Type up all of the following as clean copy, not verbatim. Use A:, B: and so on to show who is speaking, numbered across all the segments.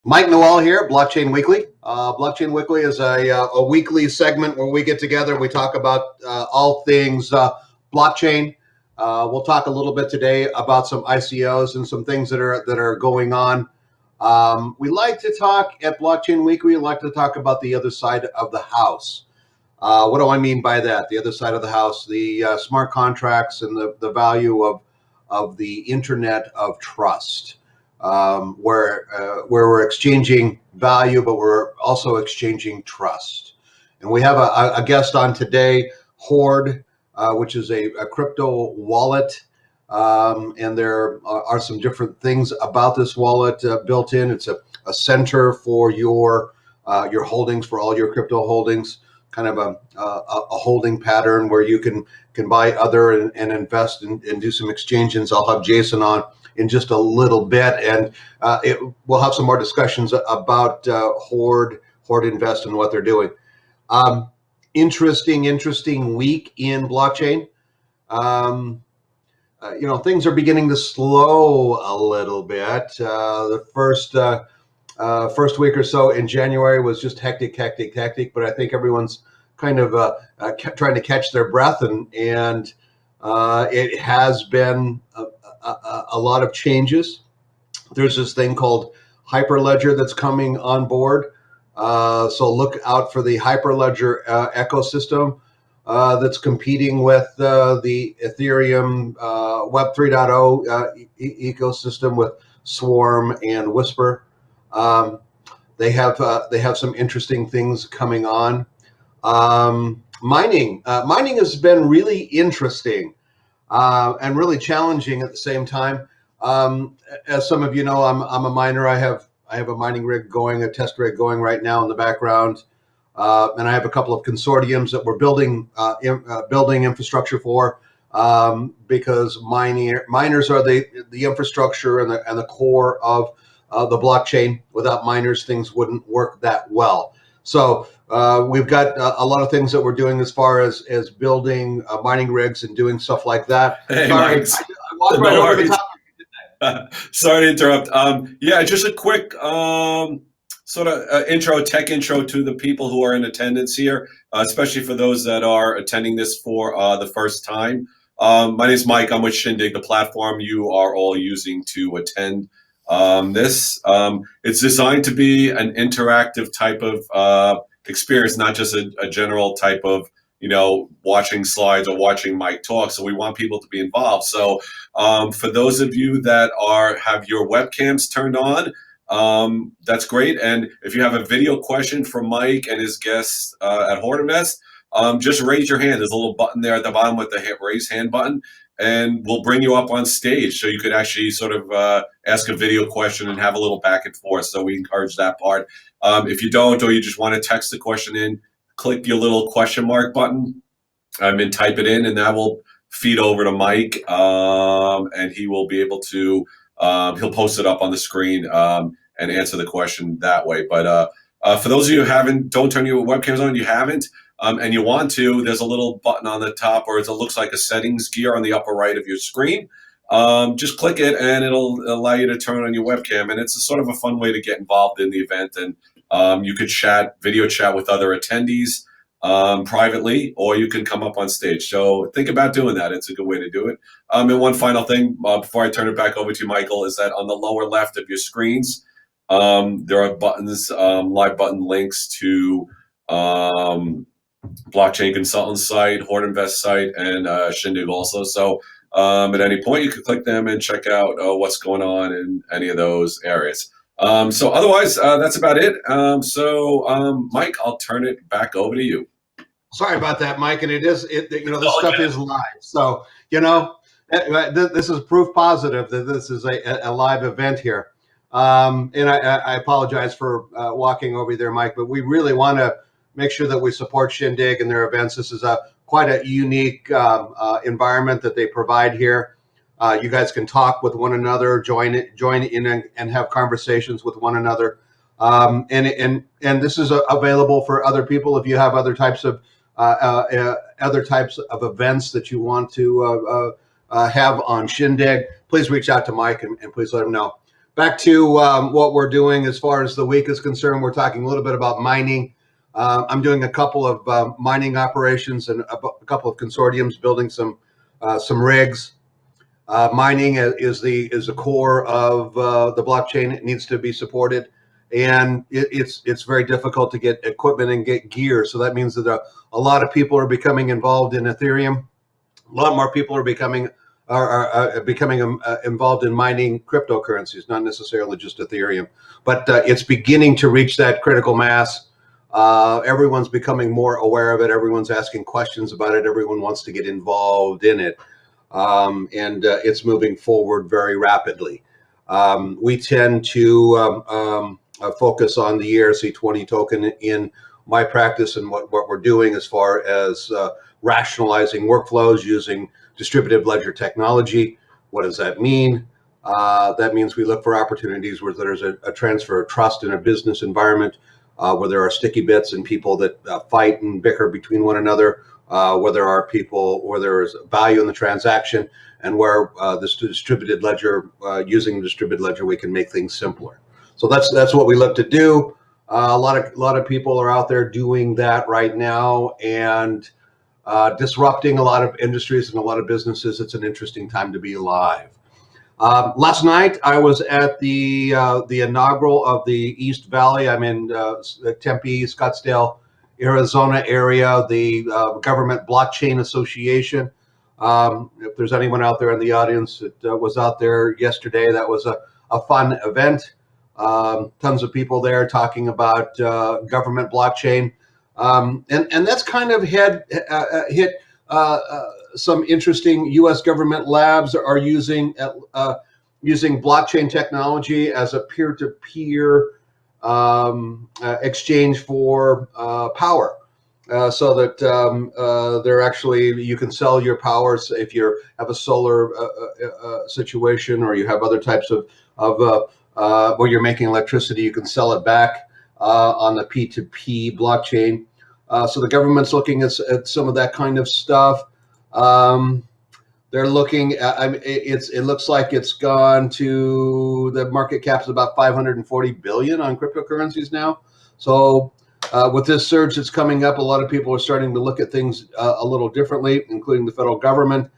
A: Mike Noel here, Blockchain Weekly. Blockchain Weekly is a weekly segment where we get together. We talk about all things blockchain. We'll talk a little bit today about some ICOs and some things that are going on. We like to talk at Blockchain Weekly. We like to talk about the other side of the house. What do I mean by that? The other side of the house, the smart contracts and the value of the Internet of Trust. Where we're exchanging value, but we're also exchanging trust. And we have a guest on today, Hoard, which is a crypto wallet. And there are some different things about this wallet built in. It's a center for your holdings, for all your crypto holdings, kind of a holding pattern where you can buy other and invest and do some exchanges. I'll have Jason on in just a little bit, and we'll have some more discussions about Hoard Invest and what they're doing. Interesting week in blockchain. Things are beginning to slow a little bit. The first week or so in January was just hectic, but I think everyone's kind of trying to catch their breath, and it has been a lot of changes. There's this thing called Hyperledger that's coming on board. So look out for the Hyperledger ecosystem that's competing with the Ethereum Web 3.0 ecosystem with Swarm and Whisper. They have some interesting things coming on. Mining has been really interesting. And really challenging at the same time. As some of you know, I'm a miner. I have a mining rig going, a test rig going right now in the background, and I have a couple of consortiums that we're building infrastructure for, because miners are the infrastructure and the core of the blockchain. Without miners, things wouldn't work that well. So we've got a lot of things that we're doing as far as building mining rigs and doing stuff like that.
B: Hey,
A: sorry,
B: Mike.
A: I walked right over the top.
B: Sorry to interrupt. Yeah, just a quick sort of tech intro to the people who are in attendance here, especially for those that are attending this for the first time. My name is Mike. I'm with Shindig, the platform you are all using to attend this. It's designed to be an interactive type of experience, not just a general type of, watching slides or watching Mike talk. So we want people to be involved. So for those of you that have your webcams turned on, that's great. And if you have a video question for Mike and his guests at Hoard Invest, just raise your hand. There's a little button there at the bottom with the raise hand button, and we'll bring you up on stage so you could actually sort of ask a video question and have a little back and forth. So we encourage that part. If you don't, or you just want to text the question in, click your little question mark button and type it in, and that will feed over to Mike, and he will be able to, he'll post it up on the screen and answer the question that way. But for those of you who don't turn your webcams on, you haven't, and you want to, there's a little button on the top, or it looks like a settings gear on the upper right of your screen. Just click it and it'll allow you to turn on your webcam. And it's a sort of a fun way to get involved in the event. And you could video chat with other attendees privately, or you can come up on stage. So think about doing that. It's a good way to do it. And one final thing before I turn it back over to you, Michael, is that on the lower left of your screens, there are buttons, live button links to Blockchain Consultants site, Hoard Invest site, and Shindig also. So at any point, you can click them and check out what's going on in any of those areas. So otherwise, that's about it. Mike, I'll turn it back over to you.
A: Sorry about that, Mike. And this stuff is live. So, this is proof positive that this is a live event here. And I apologize for walking over there, Mike, but we really want to make sure that we support Shindig and their events. This is quite a unique environment that they provide here. You guys can talk with one another, join in and have conversations with one another. And this is available for other people. If you have other types of events that you want to have on Shindig, please reach out to Mike and please let him know. back to what we're doing as far as the week is concerned. We're talking a little bit about mining. I'm doing a couple of mining operations and a couple of consortiums building some rigs. Mining is the core of the blockchain. It needs to be supported, and it's very difficult to get equipment and get gear. So that means that a lot of people are becoming involved in Ethereum. A lot more people are becoming involved in mining cryptocurrencies, not necessarily just Ethereum, but it's beginning to reach that critical mass. Everyone's becoming more aware of it. Everyone's asking questions about it. Everyone wants to get involved in it. And it's moving forward very rapidly. We tend to focus on the ERC20 token in my practice and what we're doing as far as rationalizing workflows using distributed ledger technology. What does that mean? That means we look for opportunities where there's a transfer of trust in a business environment, where there are sticky bits and people that fight and bicker between one another, where there are people, where there is value in the transaction, and where this distributed ledger, using distributed ledger, we can make things simpler. So that's what we look to do. A lot of people are out there doing that right now and disrupting a lot of industries and a lot of businesses. It's an interesting time to be alive. Last night I was at the inaugural of the East Valley. I'm in Tempe, Scottsdale, Arizona area, the Government Blockchain Association. If there's anyone out there in the audience that was out there yesterday, that was a fun event. Tons of people there talking about government blockchain. And that's kind of hit some interesting U.S. government labs are using blockchain technology as a peer-to-peer exchange for power, so that they're actually, you can sell your power if you have a solar situation, or you have other types of where you're making electricity. You can sell it back on the P2P blockchain. So the government's looking at some of that kind of stuff. They're looking at, it looks like it's gone to, the market cap is about 540 billion on cryptocurrencies now. So with this surge that's coming up, a lot of people are starting to look at things a little differently, including the federal government.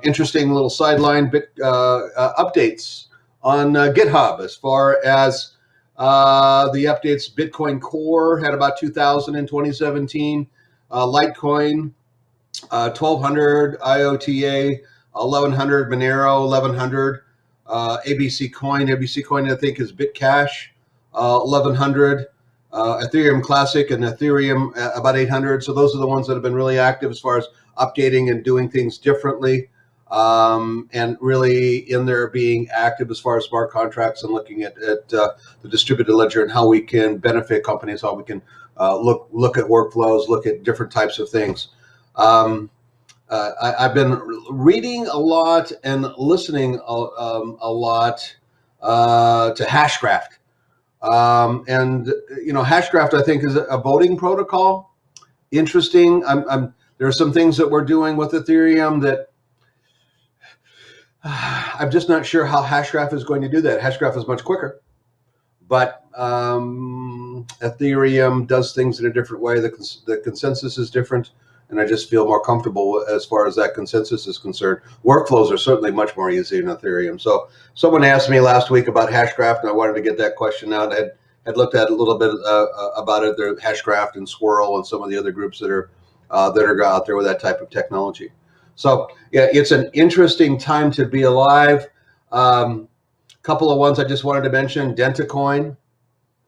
A: Interesting little sideline updates on GitHub as far as the updates. Bitcoin Core had about 2,000 in 2017. Litecoin, 1,200. IOTA, 1,100. Monero, 1,100. ABC Coin I think is Bitcash, 1,100. Ethereum Classic and Ethereum about 800. So those are the ones that have been really active as far as updating and doing things differently. And really in there being active as far as smart contracts and looking at the distributed ledger and how we can benefit companies, how we can look at workflows, look at different types of things. I've been reading a lot and listening a lot to Hashcraft. And Hashcraft, I think, is a voting protocol. Interesting. There are some things that we're doing with Ethereum that I'm just not sure how Hashgraph is going to do that. Hashgraph is much quicker, but Ethereum does things in a different way. The consensus is different, and I just feel more comfortable as far as that consensus is concerned. Workflows are certainly much more easy in Ethereum. So someone asked me last week about Hashgraph, and I wanted to get that question out. I had looked at a little bit about it. There, Hashgraph and Swirl and some of the other groups that are out there with that type of technology. So yeah, it's an interesting time to be alive. Couple of ones I just wanted to mention. Dentacoin.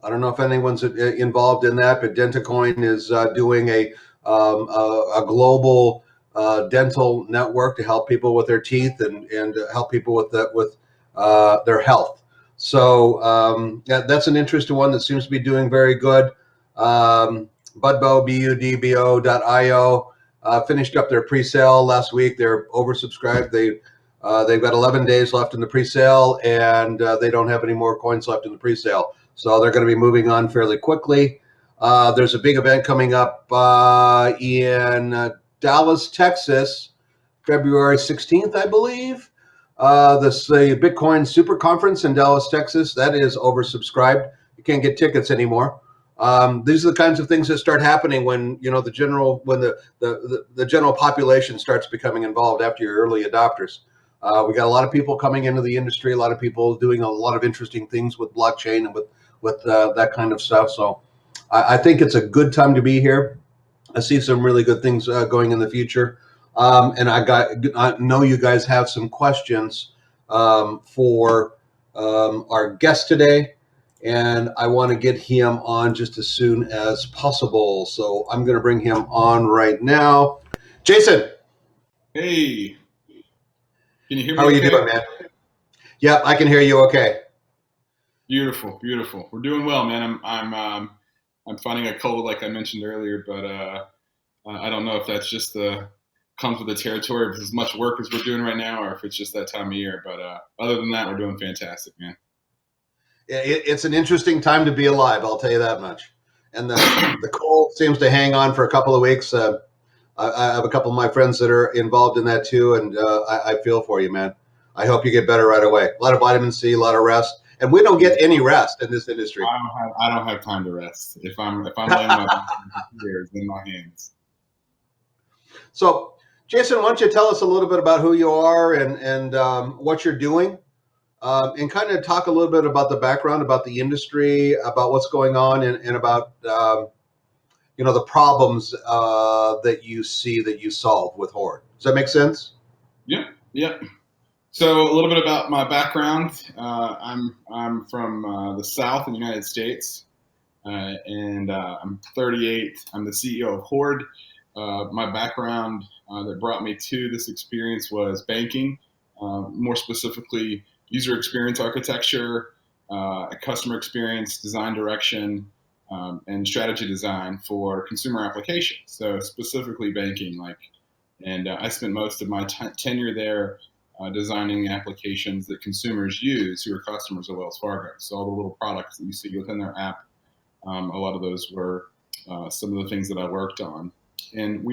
A: I don't know if anyone's involved in that, but Dentacoin is doing a global dental network to help people with their teeth and help people with their health. So that's an interesting one that seems to be doing very good. Budbo, budbo.io. Finished up their pre-sale last week. They're oversubscribed. They've got 11 days left in the pre-sale, and they don't have any more coins left in the pre-sale. So they're going to be moving on fairly quickly. There's a big event coming up in Dallas, Texas, February 16th, I believe. The Bitcoin Super Conference in Dallas, Texas, that is oversubscribed. You can't get tickets anymore. These are the kinds of things that start happening when the general population starts becoming involved after your early adopters. We got a lot of people coming into the industry, a lot of people doing a lot of interesting things with blockchain and with that kind of stuff. So I think it's a good time to be here. I see some really good things going in the future. And I know you guys have some questions for our guest today, and I want to get him on just as soon as possible. So I'm going to bring him on right now. Jason,
C: Hey, can you hear me?
A: how are you
C: okay?
A: doing, man? Yep, I can hear you. Okay.
C: Beautiful, beautiful. We're doing well, man. I'm fighting a cold, like I mentioned earlier, but I don't know if that's just comes with the territory of as much work as we're doing right now, or if it's just that time of year. But other than that, we're doing fantastic, man.
A: It's an interesting time to be alive. I'll tell you that much. And the cold seems to hang on for a couple of weeks. I have a couple of my friends that are involved in that too, and I feel for you, man. I hope you get better right away. A lot of vitamin C, a lot of rest, and we don't get any rest in this industry.
C: I don't have time to rest. If I'm laying my years in my hands.
A: So, Jason, why don't you tell us a little bit about who you are and what you're doing, and kind of talk a little bit about the background, about the industry, about what's going on, and about the problems that you see that you solve with Hoard. Does that make sense?
C: Yep. So a little bit about my background. I'm from the South in the United States, and I'm 38. I'm the CEO of Hoard. My background that brought me to this experience was banking, more specifically user experience architecture, customer experience, design direction, and strategy design for consumer applications. So specifically banking, and I spent most of my tenure there designing applications that consumers use who are customers of Wells Fargo. So all the little products that you see within their app, a lot of those were some of the things that I worked on. And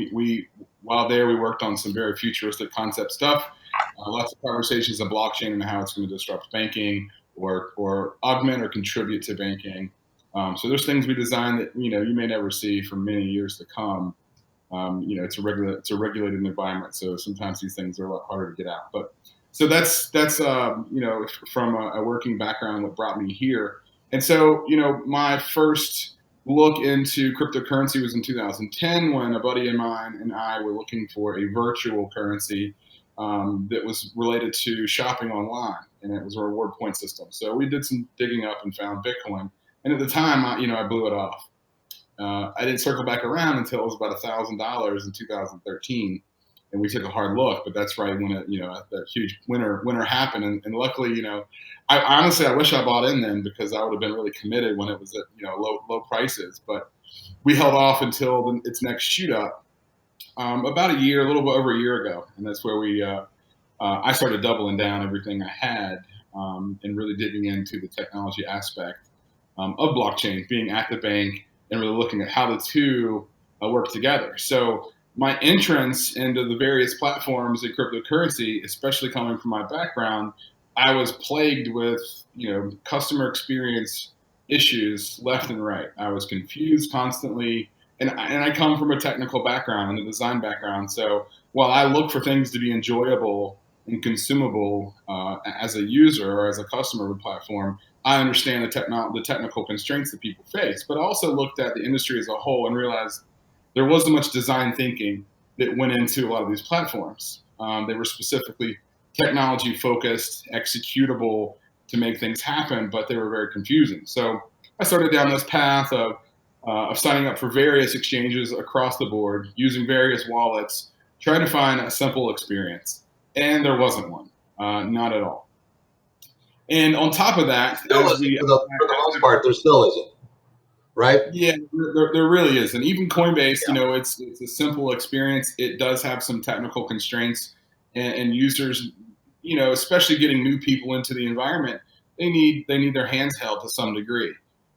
C: while there, we worked on some very futuristic concept stuff, lots of conversations of blockchain and how it's going to disrupt banking or augment or contribute to banking. So there's things we designed that you may never see for many years to come. It's a regulated environment, so sometimes these things are a lot harder to get out. But so that's from a working background what brought me here. And so my first look into cryptocurrency was in 2010 when a buddy of mine and I were looking for a virtual currency that was related to shopping online, and it was a reward point system. So we did some digging up and found Bitcoin, and at the time, I blew it off. I didn't circle back around until it was about $1,000 in 2013, and we took a hard look. But that's right when that huge winter happened, and luckily, I honestly wish I bought in then because I would have been really committed when it was at low prices. But we held off until its next shoot up about a little bit over a year ago, and that's where I started doubling down everything I had and really digging into the technology aspect of blockchain, being at the bank and really looking at how the two work together. So my entrance into the various platforms in cryptocurrency, especially coming from my background, I was plagued with customer experience issues left and right. I was confused constantly, and I come from a technical background and a design background. So while I look for things to be enjoyable and consumable as a user or as a customer of a platform, I understand the technical constraints that people face, but I also looked at the industry as a whole and realized there wasn't much design thinking that went into a lot of these platforms. They were specifically technology focused, executable to make things happen, but they were very confusing. So I started down this path of signing up for various exchanges across the board, using various wallets, trying to find a simple experience. And there wasn't one, not at all. And on top of that,
A: for the most part, there still isn't, right?
C: Yeah, there really is. And even Coinbase, it's a simple experience. It does have some technical constraints, and users, especially getting new people into the environment, they need their hands held to some degree.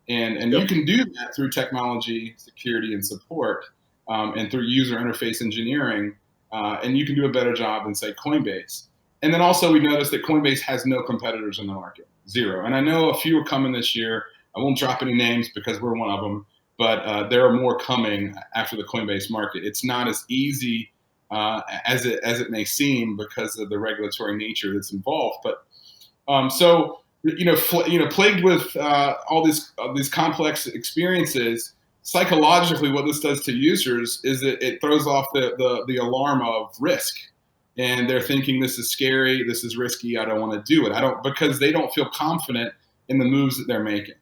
C: And you can do that through technology, security, and support, and through user interface engineering, and you can do a better job than, say, Coinbase. And then also we noticed that Coinbase has no competitors in the market, zero. And I know a few are coming this year. I won't drop any names because we're one of them, but there are more coming after the Coinbase market. It's not as easy as it may seem because of the regulatory nature that's involved. But so plagued with all these complex experiences, psychologically, what this does to users is that it throws off the alarm of risk, and they're thinking this is scary, this is risky, I don't want to do it. Because they don't feel confident in the moves that they're making.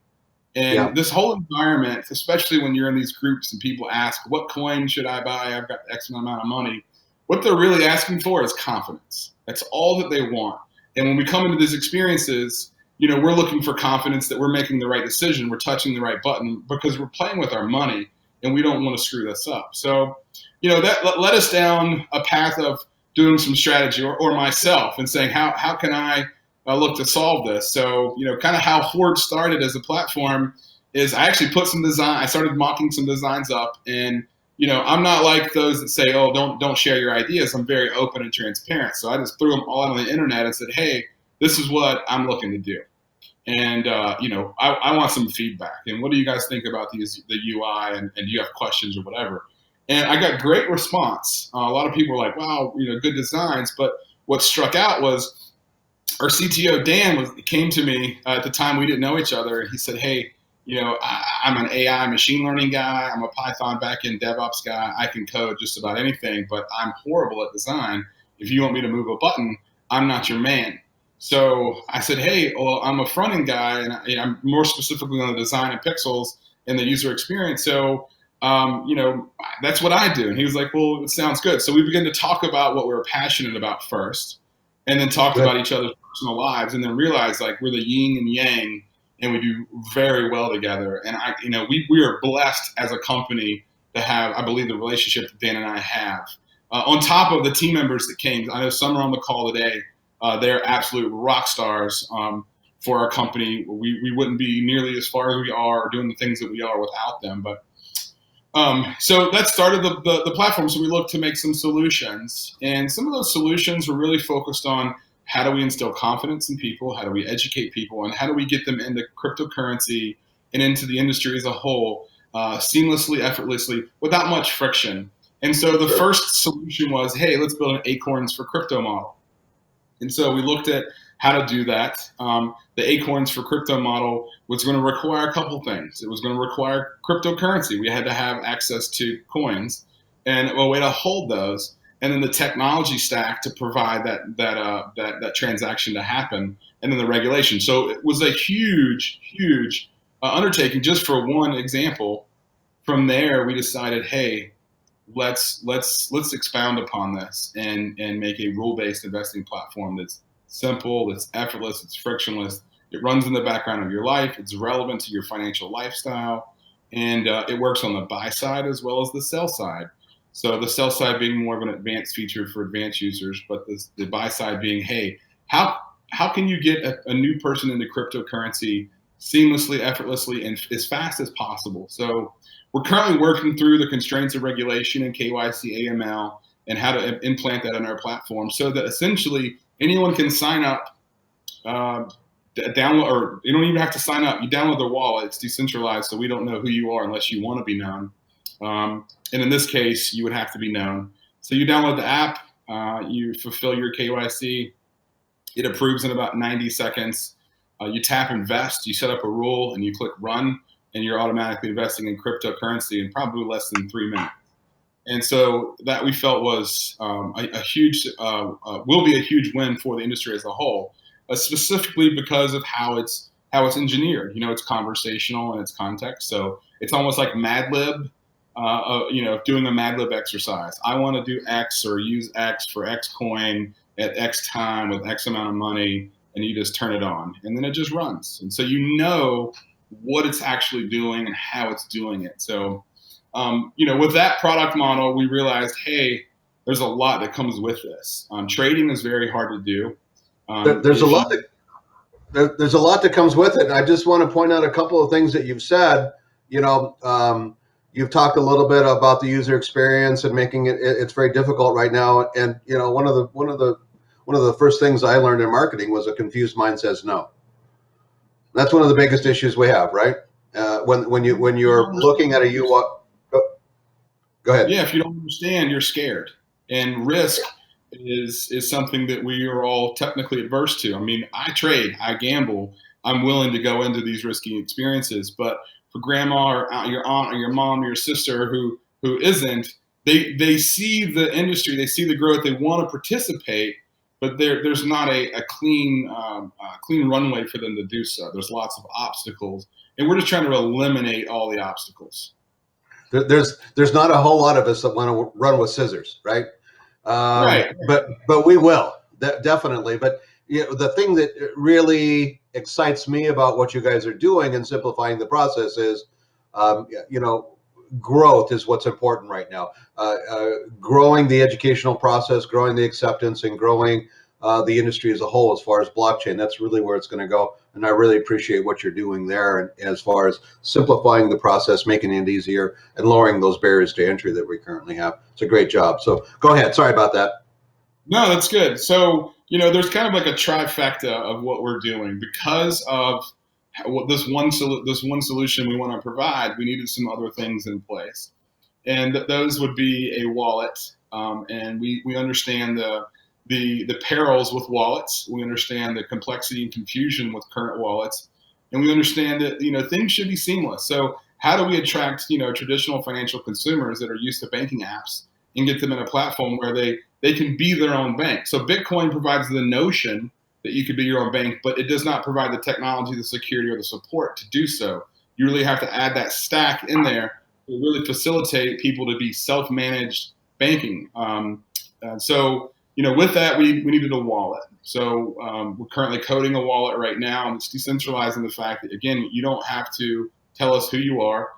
C: And this whole environment, especially when you're in these groups and people ask, what coin should I buy? I've got X amount of money. What they're really asking for is confidence. That's all that they want. And when we come into these experiences, we're looking for confidence that we're making the right decision, we're touching the right button, because we're playing with our money and we don't want to screw this up. So, that led us down a path of doing some strategy, or myself, and saying, how can I look to solve this? So, kind of how Hoard started as a platform is I actually put some design, I started mocking some designs up, and I'm not like those that say, oh, don't share your ideas. I'm very open and transparent. So I just threw them all out on the internet and said, hey, this is what I'm looking to do. And, I want some feedback. And what do you guys think about the UI? And do you have questions or whatever? And I got great response. A lot of people were like, wow, good designs. But what struck out was our CTO, Dan, came to me at the time. We didn't know each other. And he said, hey, I'm an AI machine learning guy. I'm a Python backend DevOps guy. I can code just about anything, but I'm horrible at design. If you want me to move a button, I'm not your man. So I said, hey, well, I'm a front end guy, and I'm more specifically on the design and pixels and the user experience. So, that's what I do. And he was like, well, it sounds good. So we began to talk about what we were passionate about first, and then talked about each other's personal lives, and then realized like we're the yin and yang, and we do very well together. And we are blessed as a company to have, I believe, the relationship that Dan and I have. On top of the team members that came, I know some are on the call today. They're absolute rock stars for our company. We wouldn't be nearly as far as we are, or doing the things that we are, without them. But so that started the platform. So we looked to make some solutions, and some of those solutions were really focused on how do we instill confidence in people, how do we educate people, and how do we get them into cryptocurrency and into the industry as a whole seamlessly, effortlessly, without much friction. And so the first solution was, hey, let's build an Acorns for crypto model. And so we looked at how to do that. The Acorns for crypto model was going to require a couple things. It was going to require cryptocurrency. We had to have access to coins and a way to hold those, and then the technology stack to provide that transaction to happen, and then the regulation. So it was a huge undertaking. Just for one example, from there we decided, hey, let's expound upon this and make a rule-based investing platform that's simple, it's effortless, it's frictionless. It runs in the background of your life. It's relevant to your financial lifestyle, and it works on the buy side as well as the sell side. So the sell side being more of an advanced feature for advanced users, but the buy side being, hey, how can you get a new person into cryptocurrency seamlessly, effortlessly, and as fast as possible? So we're currently working through the constraints of regulation and KYC, AML, and how to implant that in our platform so that essentially anyone can sign up, download, or you don't even have to sign up. You download the wallet. It's decentralized, so we don't know who you are unless you want to be known. And in this case, you would have to be known. So you download the app, you fulfill your KYC. It approves in about 90 seconds. You tap invest, you set up a rule, and you click run, and you're automatically investing in cryptocurrency in probably less than 3 minutes. And so that we felt was a huge, will be a huge win for the industry as a whole, specifically because of how it's engineered. It's conversational in its context. So it's almost like Mad Lib, doing a Mad Lib exercise. I want to do X or use X for X coin at X time with X amount of money, and you just turn it on, and then it just runs. And so what it's actually doing and how it's doing it. So, with that product model, we realized, hey, there's a lot that comes with this. Trading is very hard to do.
A: There's a lot that comes with it. And I just want to point out a couple of things that you've said. You've talked a little bit about the user experience and making it's very difficult right now. And one of the one of the first things I learned in marketing was a confused mind says no. That's one of the biggest issues we have, right? When you're looking at a go ahead.
C: Yeah, if you don't understand, you're scared, and risk is something that we are all technically adverse to. I mean, I trade, I gamble, I'm willing to go into these risky experiences, but for grandma or your aunt or your mom or your sister who isn't, they see the industry, they see the growth, they want to participate, but there's not a clean clean runway for them to do so. There's lots of obstacles, and we're just trying to eliminate all the obstacles.
A: There's not a whole lot of us that want to run with scissors, right?
C: Right.
A: But we will definitely. But the thing that really excites me about what you guys are doing and simplifying the process is, growth is what's important right now. Growing the educational process, growing the acceptance, and growing the industry as a whole as far as blockchain. That's really where it's going to go. And I really appreciate what you're doing there, and as far as simplifying the process, making it easier, and lowering those barriers to entry that we currently have. It's a great job. So go ahead. Sorry about that.
C: No, that's good. So, there's kind of like a trifecta of what we're doing because of this one solution we want to provide. We needed some other things in place, and those would be a wallet. And we understand the perils with wallets. We understand the complexity and confusion with current wallets, and we understand that things should be seamless. So how do we attract traditional financial consumers that are used to banking apps and get them in a platform where they can be their own bank? So Bitcoin provides the notion that you could be your own bank, but it does not provide the technology, the security, or the support to do so. You really have to add that stack in there to really facilitate people to be self-managed banking. So with that, we needed a wallet. So we're currently coding a wallet right now, and it's decentralizing the fact that, again, you don't have to tell us who you are.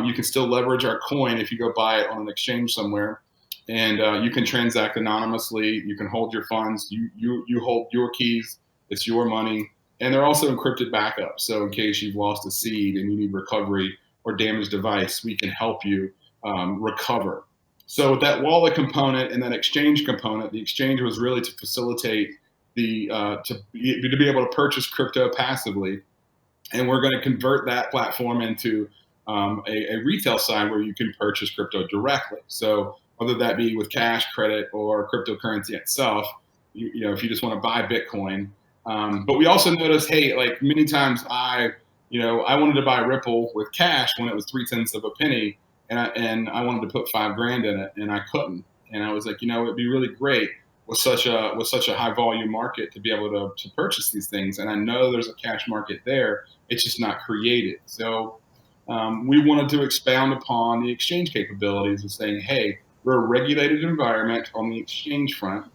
C: You can still leverage our coin if you go buy it on an exchange somewhere, and you can transact anonymously. You can hold your funds. You hold your keys. It's your money, and they're also encrypted backups. So in case you've lost a seed and you need recovery or damaged device, we can help you recover. So with that wallet component and that exchange component, the exchange was really to facilitate to be able to purchase crypto passively, and we're going to convert that platform into a retail side where you can purchase crypto directly. So whether that be with cash, credit, or cryptocurrency itself, if you just want to buy Bitcoin. But we also noticed, hey, like many times I wanted to buy Ripple with cash when it was 0.3 of a penny. And I wanted to put $5,000 in it, and I couldn't. And I was like, it'd be really great with such a high volume market to be able to purchase these things. And I know there's a cash market there; it's just not created. So we wanted to expound upon the exchange capabilities of saying, hey, we're a regulated environment on the exchange front.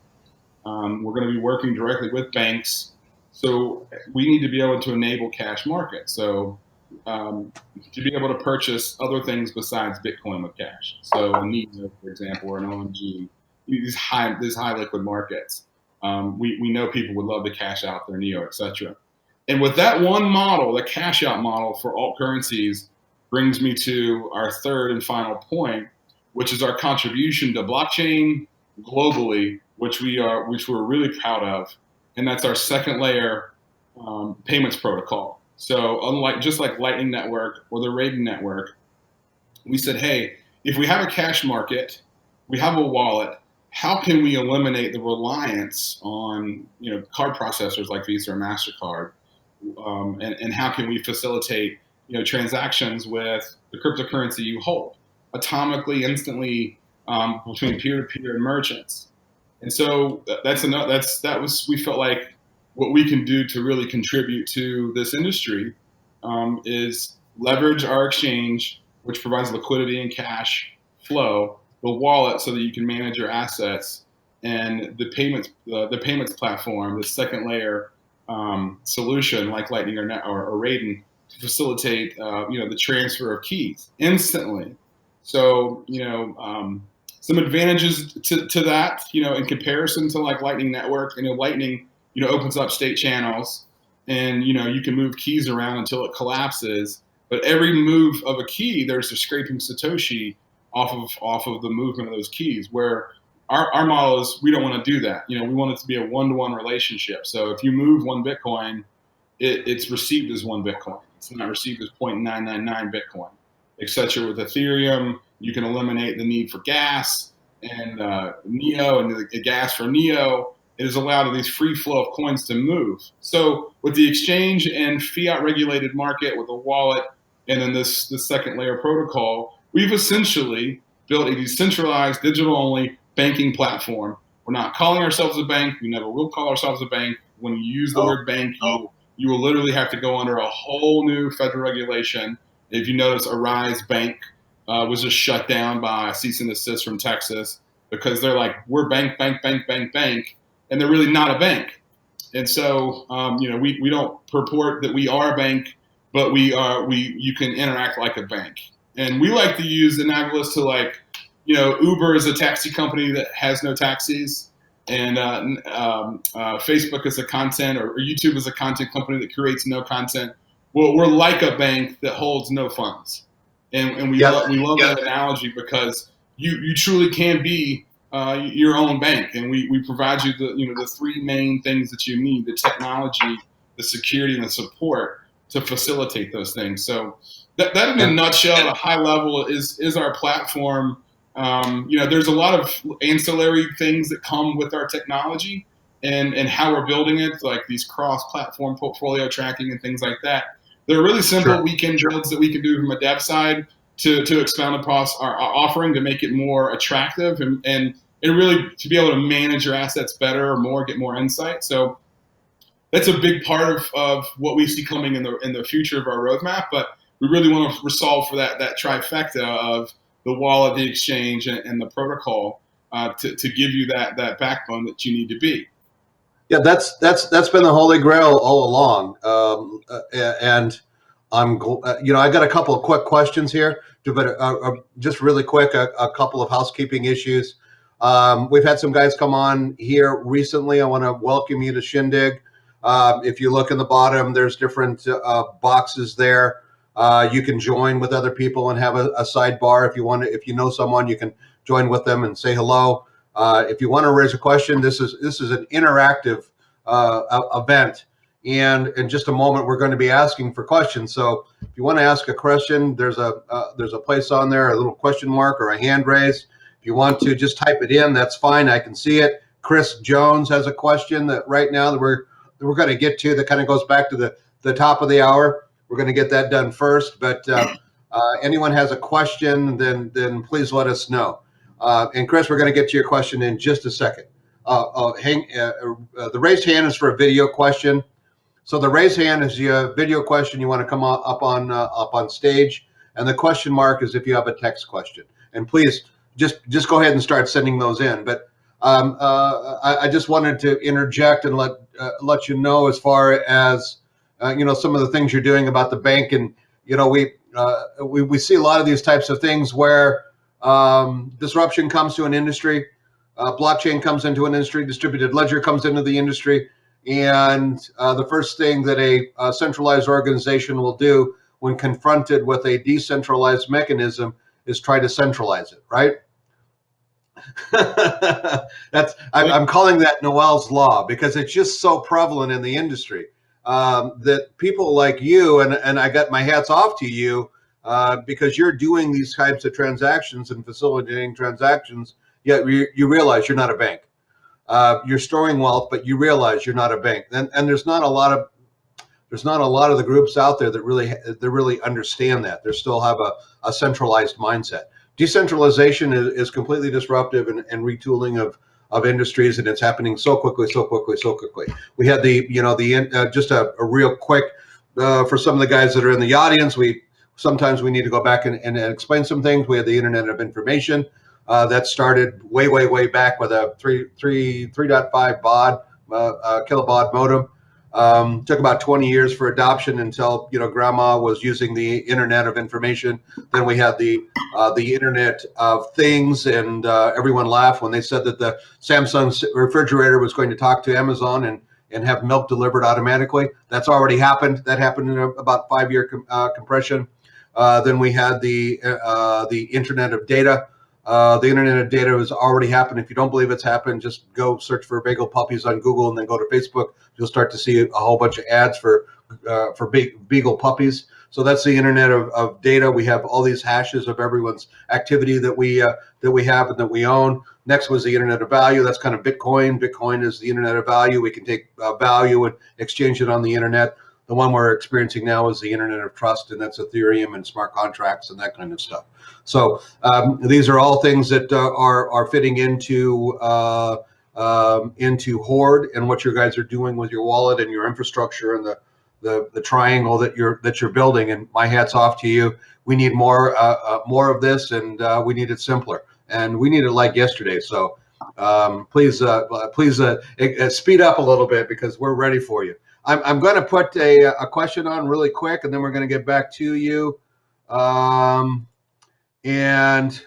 C: We're going to be working directly with banks, so we need to be able to enable cash markets. So to be able to purchase other things besides Bitcoin with cash. So a NEO, for example, or an OMG, these high liquid markets. We know people would love to cash out their NEO, etc. And with that one model, the cash out model for alt currencies, brings me to our third and final point, which is our contribution to blockchain globally, which we're really proud of, and that's our second layer payments protocol. So just like Lightning Network or the Raven Network, we said, hey, if we have a cash market, we have a wallet, how can we eliminate the reliance on card processors like Visa or MasterCard, and how can we facilitate transactions with the cryptocurrency you hold atomically, instantly, between peer-to-peer and merchants? And so we felt like what we can do to really contribute to this industry is leverage our exchange, which provides liquidity and cash flow, the wallet so that you can manage your assets, and the payments platform, the second layer solution like Lightning or Raven to facilitate the transfer of keys instantly. So some advantages to that, in comparison to like Lightning Network. Lightning opens up state channels, and you can move keys around until it collapses. But every move of a key, there's a scraping Satoshi off of the movement of those keys. Where our model is we don't want to do that. We want it to be a one-to-one relationship. So if you move one Bitcoin, it's received as one Bitcoin. It's not received as 0.999 Bitcoin, etc. With Ethereum, you can eliminate the need for gas and Neo and the gas for Neo. It has allowed these free flow of coins to move. So with the exchange and fiat regulated market, with a wallet, and then this second layer protocol, we've essentially built a decentralized digital only banking platform. We're not calling ourselves a bank. We never will call ourselves a bank. When you use the word bank, you will literally have to go under a whole new federal regulation. If you notice, Arise Bank was just shut down by a cease and desist from Texas because they're like, we're bank, and they're really not a bank. And so, we don't purport that we are a bank, but you can interact like a bank. And we like to use analogous to Uber is a taxi company that has no taxis, and Facebook is a content, or YouTube is a content company that creates no content. Well, we're like a bank that holds no funds, and we love that analogy because you truly can be your own bank, and we provide you the three main things that you need: the technology, the security, and the support to facilitate those things. So that in a nutshell, at a high level, is our platform. There's a lot of ancillary things that come with our technology and how we're building it, like these cross-platform portfolio tracking and things like that. They're really simple weekend builds that we can do from a dev side to expand upon our offering to make it more attractive and really to be able to manage your assets better or more, get more insight. So that's a big part of what we see coming in the future of our roadmap. But we really want to resolve for that trifecta of the wallet, the exchange, and the protocol to give you that backbone that you need to be.
A: Yeah, that's been the holy grail all along. And I got a couple of quick questions here, but just really quick, a couple of housekeeping issues. We've had some guys come on here recently. I want to welcome you to Shindig. If you look in the bottom, there's different boxes there. You can join with other people and have a sidebar. If you know someone, you can join with them and say hello. If you want to raise a question, this is an interactive event, and in just a moment we're going to be asking for questions. So if you want to ask a question, there's a place on there, a little question mark or a hand raise. If you want to just type it in, that's fine. I can see it. Chris Jones has a question that right now that we're going to get to that kind of goes back to the top of the hour. We're going to get that done first, but anyone has a question, then please let us know. And Chris, we're going to get to your question in just a second. The raised hand is for a video question. So the raised hand is your video question. You want to come up on stage, and the question mark is if you have a text question. And please just go ahead and start sending those in. But I just wanted to interject and let you know as far as some of the things you're doing about the bank, and we see a lot of these types of things where disruption comes to an industry, blockchain comes into an industry, distributed ledger comes into the industry, and the first thing that a centralized organization will do when confronted with a decentralized mechanism is try to centralize it, right? I'm calling that Noel's law because it's just so prevalent in the industry that people like you, and I got my hats off to you because you're doing these types of transactions and facilitating transactions, yet you realize you're not a bank. You're storing wealth, but you realize you're not a bank. And there's not a lot of the groups out there that really understand that. They still have a centralized mindset. Decentralization is completely disruptive and retooling of industries, and it's happening so quickly. We had just a real quick for some of the guys that are in the audience. Sometimes we need to go back and explain some things. We had the Internet of Information that started way back with a 3.5 baud kilobaud modem. Took about 20 years for adoption until grandma was using the Internet of Information. Then we had the Internet of Things, and everyone laughed when they said that the Samsung refrigerator was going to talk to Amazon and have milk delivered automatically. That's already happened. That happened in about 5-year compression. Then we had the Internet of Data. The Internet of Data has already happened. If you don't believe it's happened, just go search for bagel puppies on Google and then go to Facebook. You'll start to see a whole bunch of ads for beagle puppies. So that's the Internet of Data. We have all these hashes of everyone's activity that we have and that we own. Next was the Internet of Value. That's kind of Bitcoin. Bitcoin is the Internet of Value. We can take value and exchange it on the Internet. The one we're experiencing now is the Internet of Trust, and that's Ethereum and smart contracts and that kind of stuff. So these are all things that are fitting into Hoard and what you guys are doing with your wallet and your infrastructure and the triangle that you're building. And my hat's off to you. We need more of this, and we need it simpler, and we need it like yesterday. So please speed up a little bit because we're ready for you. I'm going to put a question on really quick, and then we're going to get back to you. And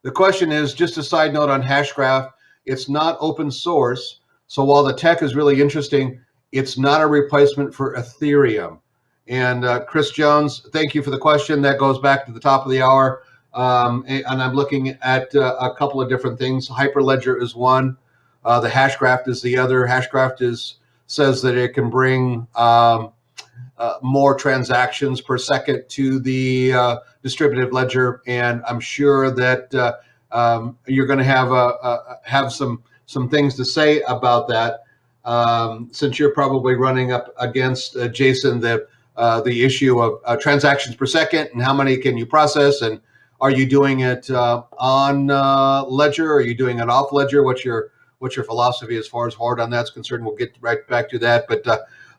A: the question is, just a side note on Hashgraph, it's not open source. So while the tech is really interesting, it's not a replacement for Ethereum. And Chris Jones, thank you for the question. That goes back to the top of the hour. And I'm looking at a couple of different things. Hyperledger is one. The Hashgraph is the other. Hashgraph says that it can bring more transactions per second to the distributed ledger, and I'm sure that you're going to have some things to say about that, since you're probably running up against Jason the issue of transactions per second and how many can you process, and are you doing it on ledger? Or are you doing it off ledger? What's your philosophy as far as Hoard on that's concerned? We'll get right back to that, but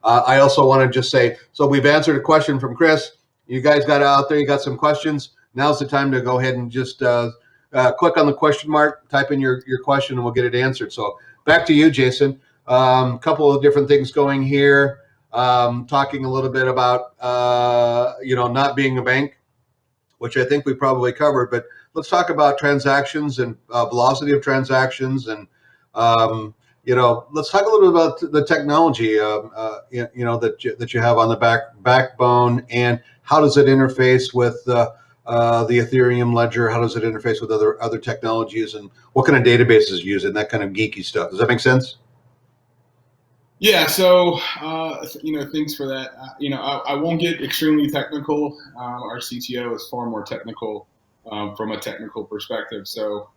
A: I also want to just say, so we've answered a question from Chris. You guys got out there, you got some questions. Now's the time to go ahead and just click on the question mark, type in your question, and we'll get it answered. So back to you, Jason. A couple of different things going here. Talking a little bit about not being a bank, which I think we probably covered, but let's talk about transactions and velocity of transactions, and let's talk a little bit about the technology that you have on the backbone, and how does it interface with the Ethereum ledger? How does it interface with other technologies, and what kind of databases you use, and that kind of geeky stuff? Does that make sense?
C: Yeah, so thanks for that. I won't get extremely technical. Our CTO is far more technical from a technical perspective. So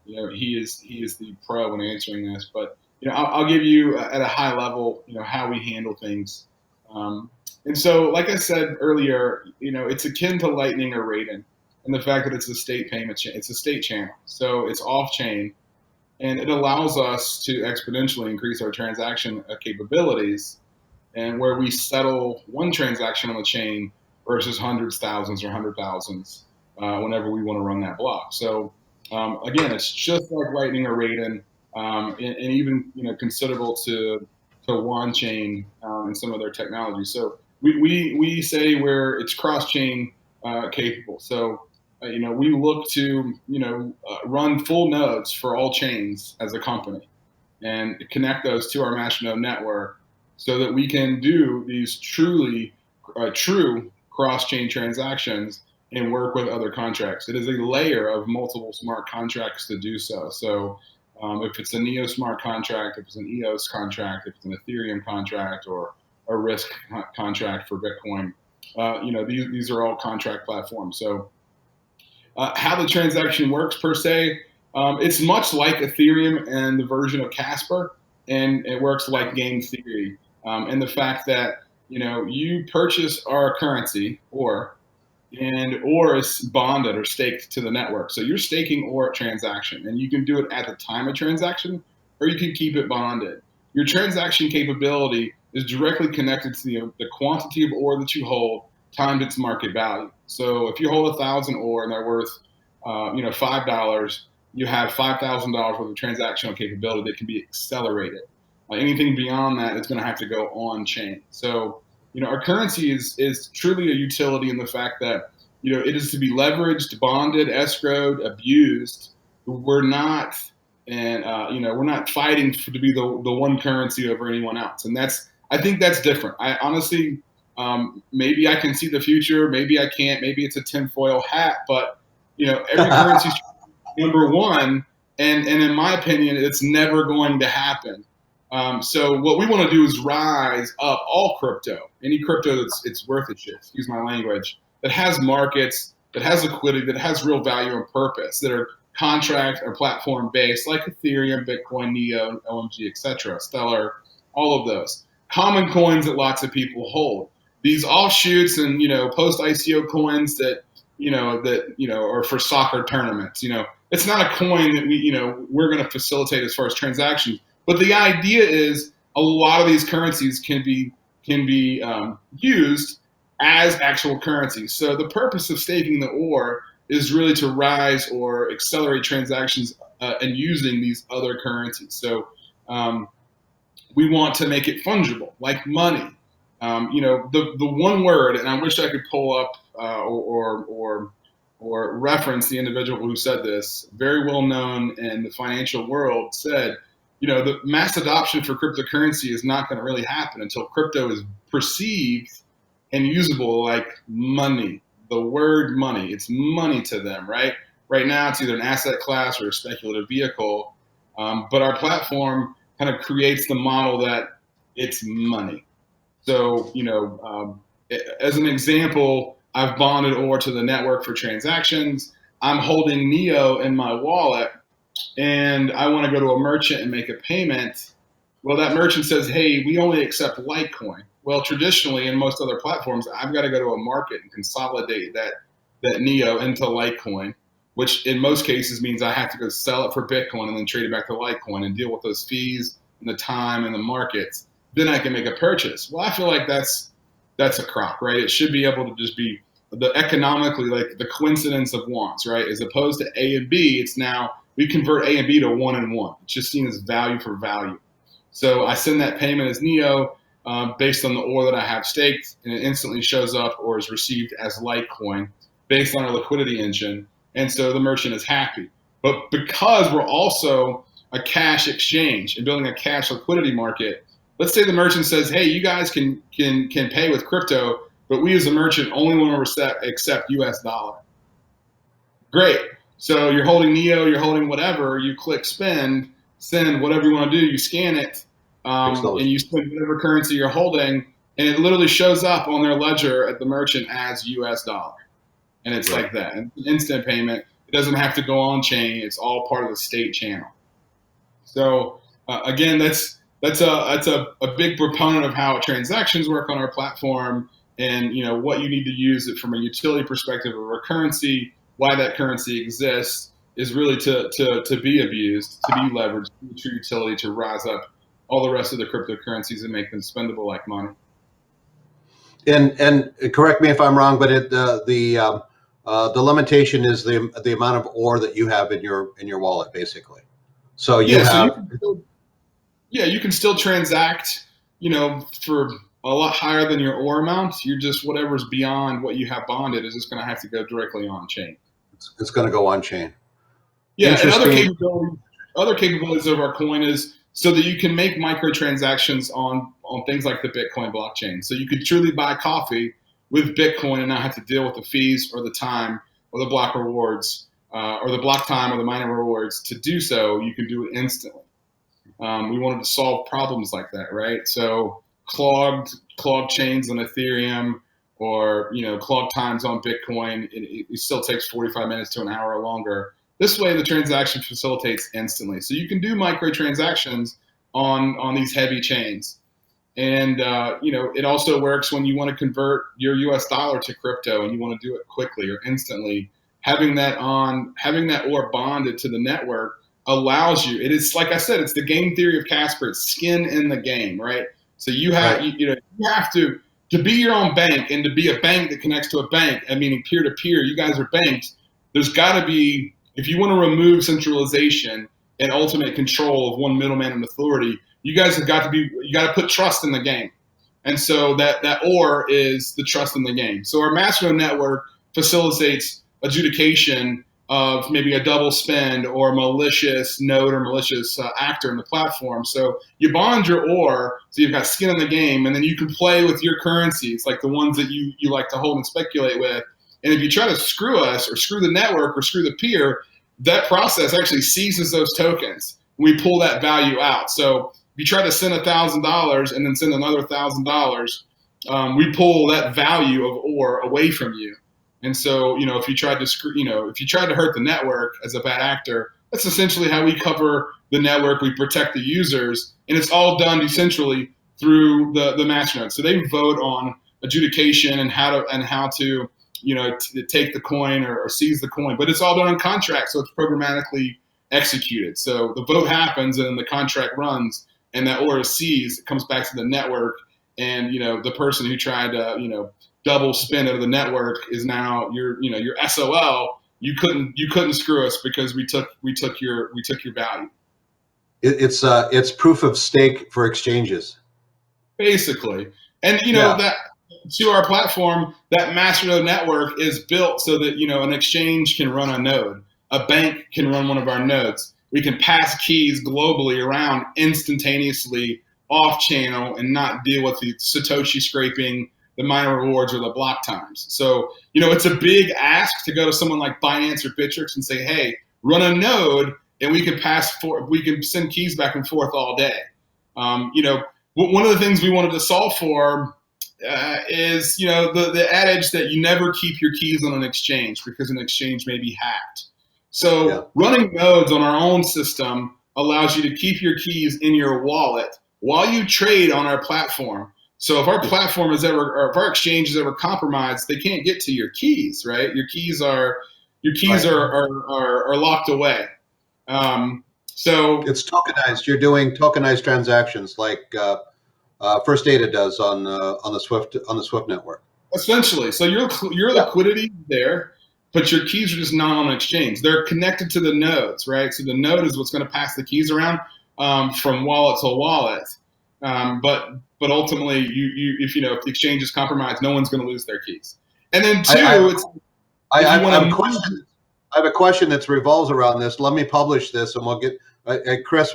C: he is the pro in answering this. But I'll give you at a high level how we handle things. And so, like I said earlier, it's akin to Lightning or Raiden, and the fact that it's a state payment it's a state channel, so it's off chain. And it allows us to exponentially increase our transaction capabilities, and where we settle one transaction on the chain versus hundreds, thousands, or 100,000s whenever we want to run that block. So again, it's just like Lightning or Raiden, and even considerable to one chain and some of their technology. So we say where it's cross-chain capable. So we look to run full nodes for all chains as a company, and connect those to our Masternode network, so that we can do these true cross-chain transactions and work with other contracts. It is a layer of multiple smart contracts to do so. So if it's a Neo smart contract, if it's an EOS contract, if it's an Ethereum contract, or a risk contract for Bitcoin, these are all contract platforms. So how the transaction works per se, it's much like Ethereum and the version of Casper, and it works like game theory. And the fact that you purchase our currency, or is bonded or staked to the network. So you're staking ore at transaction, and you can do it at the time of transaction, or you can keep it bonded. Your transaction capability is directly connected to the quantity of ore that you hold times its market value. So if you hold 1,000 ore and they're worth $5, you have $5,000 worth of transactional capability that can be accelerated. Anything beyond that is going to have to go on chain. So our currency is truly a utility in the fact that it is to be leveraged, bonded, escrowed, abused. We're not we're not fighting to be the one currency over anyone else, and I think that's different. I honestly, maybe I can see the future, maybe I can't, maybe it's a tinfoil hat, but every currency number one. And in my opinion, it's never going to happen. So what we want to do is rise up all crypto, any crypto it's worth its shit, excuse my language, that has markets, that has liquidity, that has real value and purpose, that are contract or platform based, like Ethereum, Bitcoin, Neo, OMG, etc., Stellar, all of those. Common coins that lots of people hold. These offshoots and post ICO coins that are for soccer tournaments. It's not a coin that we're going to facilitate as far as transactions. But the idea is a lot of these currencies can be used as actual currencies. So the purpose of staking the OR is really to rise or accelerate transactions and using these other currencies. So we want to make it fungible, like money. The one word, and I wish I could pull up or reference the individual who said this, very well known in the financial world, said, the mass adoption for cryptocurrency is not going to really happen until crypto is perceived and usable like money. The word money, it's money to them, right? Right now, it's either an asset class or a speculative vehicle, but our platform kind of creates the model that it's money. So, as an example, I've bonded OR to the network for transactions. I'm holding Neo in my wallet, and I want to go to a merchant and make a payment. Well, that merchant says, hey, we only accept Litecoin. Well, traditionally, in most other platforms, I've got to go to a market and consolidate that Neo into Litecoin, which in most cases means I have to go sell it for Bitcoin and then trade it back to Litecoin and deal with those fees and the time and the markets. Then I can make a purchase. Well, I feel like that's a crock, right? It should be able to just be economically like the coincidence of wants, right? As opposed to A and B, it's now we convert A and B to 1 and 1. It's just seen as value for value. So I send that payment as Neo based on the OR that I have staked, and it instantly shows up or is received as Litecoin based on our liquidity engine. And so the merchant is happy. But because we're also a cash exchange and building a cash liquidity market, let's say the merchant says, hey, you guys can pay with crypto, but we as a merchant only want to accept US dollar. Great. So you're holding Neo, you're holding whatever, you click send whatever you want to do, you scan it, and you spend whatever currency you're holding, and it literally shows up on their ledger at the merchant as US dollar. And it's like that. And it's an instant payment. It doesn't have to go on chain. It's all part of the state channel. So again, that's a big proponent of how transactions work on our platform, and what you need to use it from a utility perspective of a currency, why that currency exists is really to be abused, to be leveraged, to be true utility, to rise up all the rest of the cryptocurrencies and make them spendable like money.
A: And correct me if I'm wrong, but the limitation is the amount of OR that you have in your wallet, basically. So you
C: can still transact, for a lot higher than your OR amount. You're just whatever's beyond what you have bonded is just going to have to go directly on chain.
A: It's going to go on chain.
C: Yeah, and other capabilities of our coin is so that you can make microtransactions on things like the Bitcoin blockchain. So you could truly buy coffee with Bitcoin and not have to deal with the fees or the time or the block rewards or the block time or the mining rewards. To do so, you can do it instantly. We wanted to solve problems like that, right? So clogged chains on Ethereum or clogged times on Bitcoin, it still takes 45 minutes to an hour or longer. This way, the transaction facilitates instantly. So you can do microtransactions on these heavy chains. And it also works when you want to convert your US dollar to crypto and you want to do it quickly or instantly. Having that OR bonded to the network allows you. It is, like I said, it's the game theory of Casper. It's skin in the game, right? So you have you have to be your own bank, and to be a bank that connects to a bank, meaning peer to peer. You guys are banks. There's got to be, if you want to remove centralization and ultimate control of one middleman and authority, you guys have got to put trust in the game. And so that OR is the trust in the game. So our Masternode network facilitates adjudication of maybe a double spend or a malicious node or malicious actor in the platform. So you bond your OR, so you've got skin in the game, and then you can play with your currencies, like the ones that you like to hold and speculate with. And if you try to screw us or screw the network or screw the peer, that process actually seizes those tokens. We pull that value out. So if you try to send $1,000 and then send another $1,000, we pull that value of ore away from you. And so, if you tried to hurt the network as a bad actor, that's essentially how we cover the network. We protect the users, and it's all done decentrally through the masternode. So they vote on adjudication and how to take the coin or seize the coin, but it's all done on contract, so it's programmatically executed. So the vote happens, and then the contract runs, and that ore is seized. It comes back to the network, and the person who tried to double spin out of the network is now your SOL. You couldn't screw us because we took your value.
A: It's proof of stake for exchanges,
C: basically. And that to our platform, that masternode network is built so that an exchange can run a node, a bank can run one of our nodes. We can pass keys globally around instantaneously off channel and not deal with the Satoshi scraping, the miner rewards, or the block times. So it's a big ask to go to someone like Binance or Bittrex and say, hey, run a node, and we can send keys back and forth all day. One of the things we wanted to solve for is the adage that you never keep your keys on an exchange because an exchange may be hacked. So running nodes on our own system allows you to keep your keys in your wallet while you trade on our platform. So if our platform if our exchange is ever compromised, they can't get to your keys, right? Your keys are locked away. So
A: it's tokenized. You're doing tokenized transactions like First Data does on the Swift network.
C: Essentially, so your liquidity is there, but your keys are just not on an exchange. They're connected to the nodes, right? So the node is what's going to pass the keys around from wallet to wallet. But ultimately, if the exchange is compromised, no one's going to lose their keys. And then
A: I have a question that revolves around this. Let me publish this, and we'll get Chris.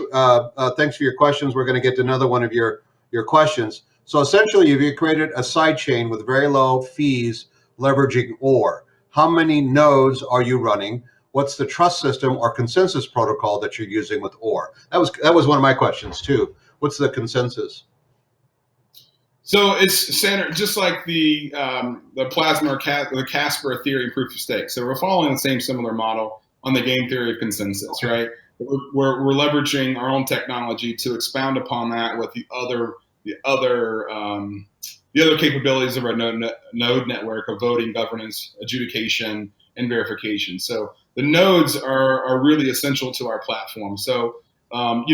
A: Thanks for your questions. We're going to get to another one of your questions. So essentially, you've created a side chain with very low fees, leveraging ore. How many nodes are you running? What's the trust system or consensus protocol that you're using with ore? That was one of my questions too. What's the consensus?
C: So it's standard, just like the Plasma or the Casper Ethereum proof of stake. So we're following the same similar model on the game theory of consensus, right? We're leveraging our own technology to expound upon that with the other capabilities of our node network of voting, governance, adjudication, and verification. So the nodes are really essential to our platform. So on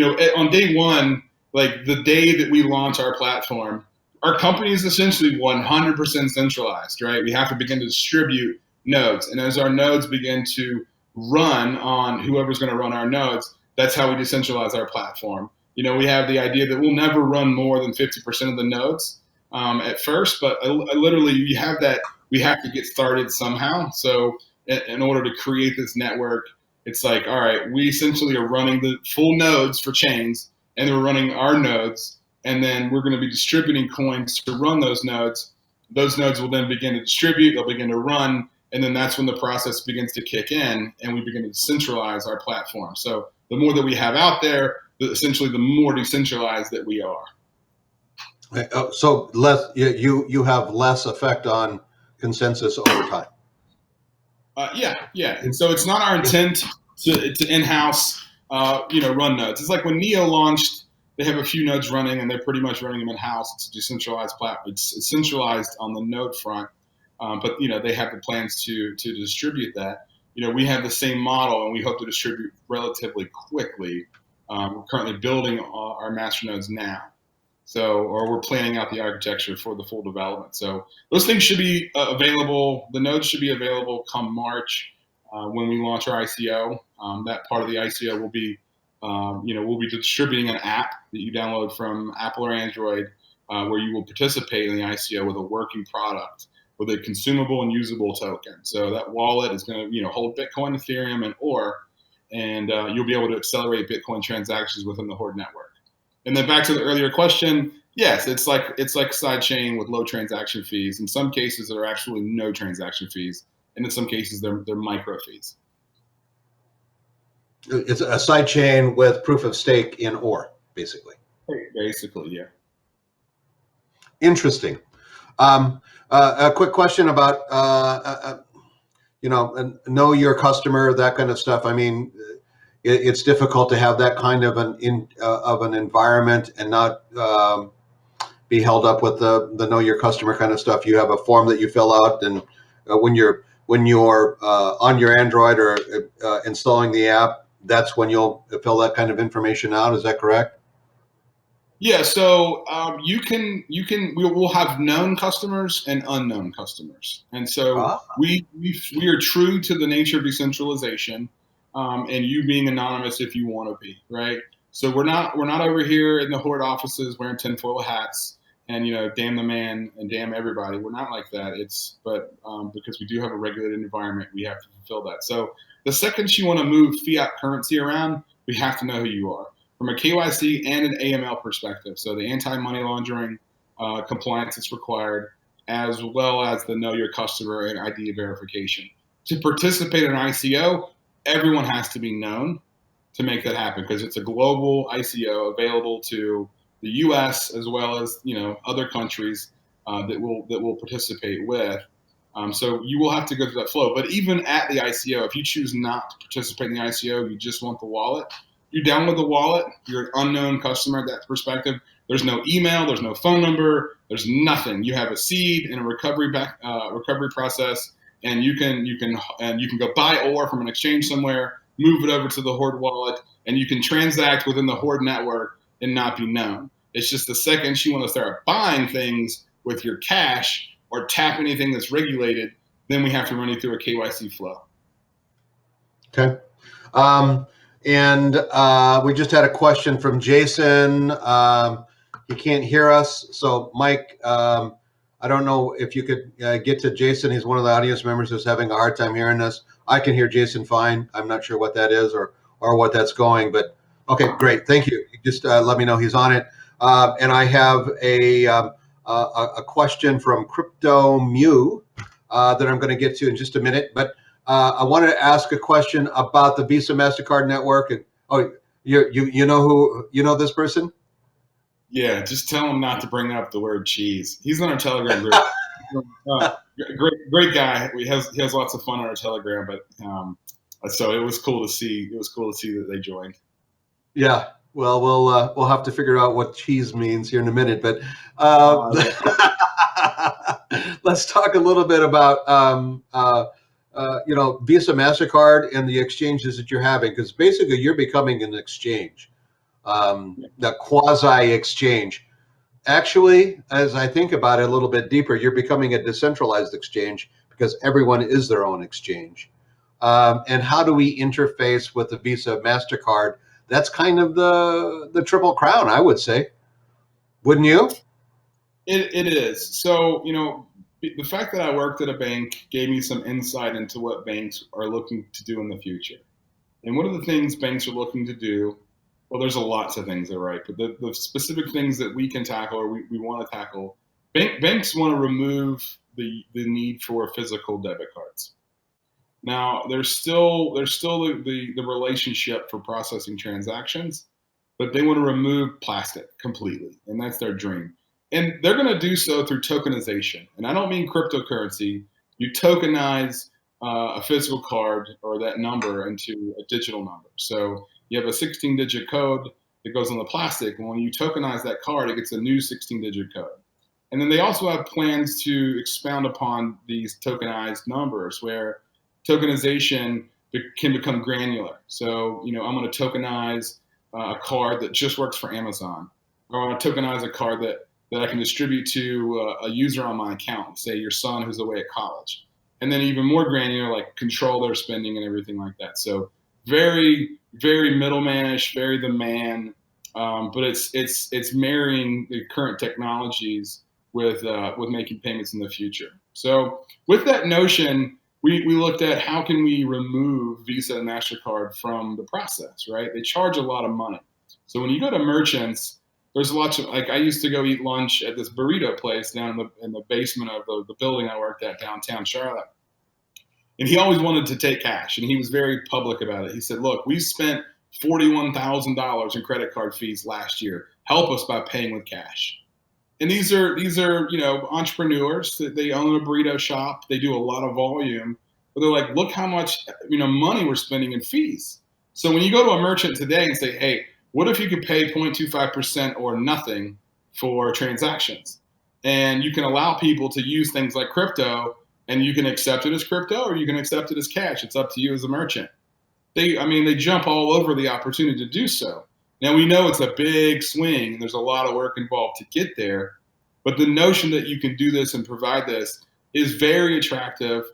C: day one, like the day that we launch our platform, our company is essentially 100% centralized, right? We have to begin to distribute nodes. And as our nodes begin to run on whoever's going to run our nodes, that's how we decentralize our platform. We have the idea that we'll never run more than 50% of the nodes at first, but literally we have to get started somehow. So in order to create this network, it's like, all right, we essentially are running the full nodes for chains, and we're running our nodes. And then we're going to be distributing coins to run those nodes. Those nodes will then begin to distribute, they'll begin to run, and then that's when the process begins to kick in and we begin to centralize our platform. So the more that we have out there, essentially the more decentralized that we are.
A: So you have less effect on consensus over time.
C: Yeah. And so it's not our intent to in-house, run nodes. It's like when Neo launched, they have a few nodes running, and they're pretty much running them in-house. It's a decentralized platform. It's centralized on the node front, but they have the plans to distribute that. We have the same model, and we hope to distribute relatively quickly. We're currently building our master nodes now, or we're planning out the architecture for the full development. So those things should be available. The nodes should be available come March when we launch our ICO. That part of the ICO will be we'll be distributing an app that you download from Apple or Android, where you will participate in the ICO with a working product with a consumable and usable token. So that wallet is going to hold Bitcoin, Ethereum, and Ore, and you'll be able to accelerate Bitcoin transactions within the Hoard network. And then back to the earlier question, yes, it's like sidechain with low transaction fees. In some cases, there are actually no transaction fees, and in some cases, they're micro fees.
A: It's a side chain with proof of stake in ore, basically.
C: Basically, yeah.
A: Interesting. A quick question about know your customer, that kind of stuff. I mean, it's difficult to have that kind of an environment and not be held up with the know your customer kind of stuff. You have a form that you fill out, and when you're on your Android or installing the app, that's when you'll fill that kind of information out. Is that correct?
C: Yeah, so we'll have known customers and unknown customers, and so we are true to the nature of decentralization, and you being anonymous if you want to be, right? So we're not over here in the Hoard offices wearing tinfoil hats and damn the man and damn everybody. We're not like that. But because we do have a regulated environment, we have to fulfill that. So the second you want to move fiat currency around, we have to know who you are, from a KYC and an AML perspective. So the anti-money laundering compliance is required, as well as the know your customer and ID verification. To participate in ICO, everyone has to be known to make that happen, because it's a global ICO available to the U.S. as well as other countries that will participate with. So you will have to go through that flow. But even at the ICO, if you choose not to participate in the ICO, you just want the wallet, you download the wallet, you're an unknown customer at that perspective. There's no email, there's no phone number, there's nothing. You have a seed and a recovery process, and you can go buy ore from an exchange somewhere, move it over to the Hoard wallet, and you can transact within the Hoard network and not be known. It's just the second you want to start buying things with your cash or tap anything that's regulated, then we have to run you through a KYC flow.
A: Okay. And we just had a question from Jason. He can't hear us. So, Mike, I don't know if you could get to Jason. He's one of the audience members who's having a hard time hearing us. I can hear Jason fine. I'm not sure what that is or what that's going, but okay, great. Thank you. Just let me know he's on it. And I have a question from Crypto Mew that I'm going to get to in just a minute. But I wanted to ask a question about the Visa MasterCard network. And you know this person?
C: Yeah, just tell him not to bring up the word cheese. He's on our Telegram group. Great guy. He has lots of fun on our Telegram. But so it was cool to see. It was cool to see that they joined.
A: Yeah. Well, we'll have to figure out what cheese means here in a minute. But let's talk a little bit about Visa MasterCard and the exchanges that you're having, because basically you're becoming an exchange, the quasi exchange. Actually, as I think about it a little bit deeper, you're becoming a decentralized exchange because everyone is their own exchange. And how do we interface with the Visa MasterCard? That's kind of the triple crown, I would say. Wouldn't you?
C: It is. So, the fact that I worked at a bank gave me some insight into what banks are looking to do in the future. And one of the things banks are looking to do, well, there's lots of things that are right, but the specific things that we can tackle or we want to tackle, banks want to remove the need for physical debit cards. Now, there's still the relationship for processing transactions, but they want to remove plastic completely, and that's their dream. And they're going to do so through tokenization. And I don't mean cryptocurrency. You tokenize a physical card or that number into a digital number. So you have a 16-digit code that goes on the plastic, and when you tokenize that card, it gets a new 16-digit code. And then they also have plans to expound upon these tokenized numbers, where tokenization can become granular. So, I'm going to tokenize a card that just works for Amazon, or I want to tokenize a card that I can distribute to a user on my account, say your son who's away at college. And then even more granular, like control their spending and everything like that. So very, very middlemanish, very the man, but it's marrying the current technologies with making payments in the future. So with that notion, we looked at how can we remove Visa and MasterCard from the process, right? They charge a lot of money. So when you go to merchants, there's lots of, like, I used to go eat lunch at this burrito place down in the basement of the building I worked at downtown Charlotte. And he always wanted to take cash, and he was very public about it. He said, look, we spent $41,000 in credit card fees last year. Help us by paying with cash. And these are entrepreneurs that they own a burrito shop. They do a lot of volume, but they're like, look how much money we're spending in fees. So when you go to a merchant today and say, hey, what if you could pay 0.25% or nothing for transactions? And you can allow people to use things like crypto, and you can accept it as crypto or you can accept it as cash. It's up to you as a merchant. They jump all over the opportunity to do so. Now, we know it's a big swing and there's a lot of work involved to get there, but the notion that you can do this and provide this is very attractive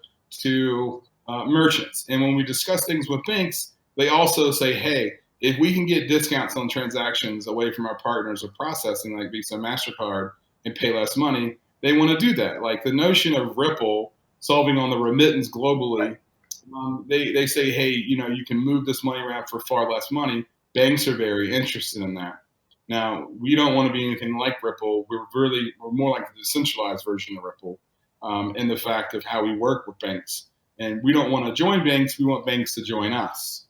C: to merchants. And when we discuss things with banks, they also say, hey, if we can get discounts on transactions away from our partners of processing like Visa and MasterCard and pay less money, they want to do that. Like the notion of Ripple solving on the remittance globally, they say, hey, you can move this money around for far less money. Banks are very interested in that. Now, we don't want to be anything like Ripple. We're more like the decentralized version of Ripple in the fact of how we work with banks. And we don't want to join banks. We want banks to join us.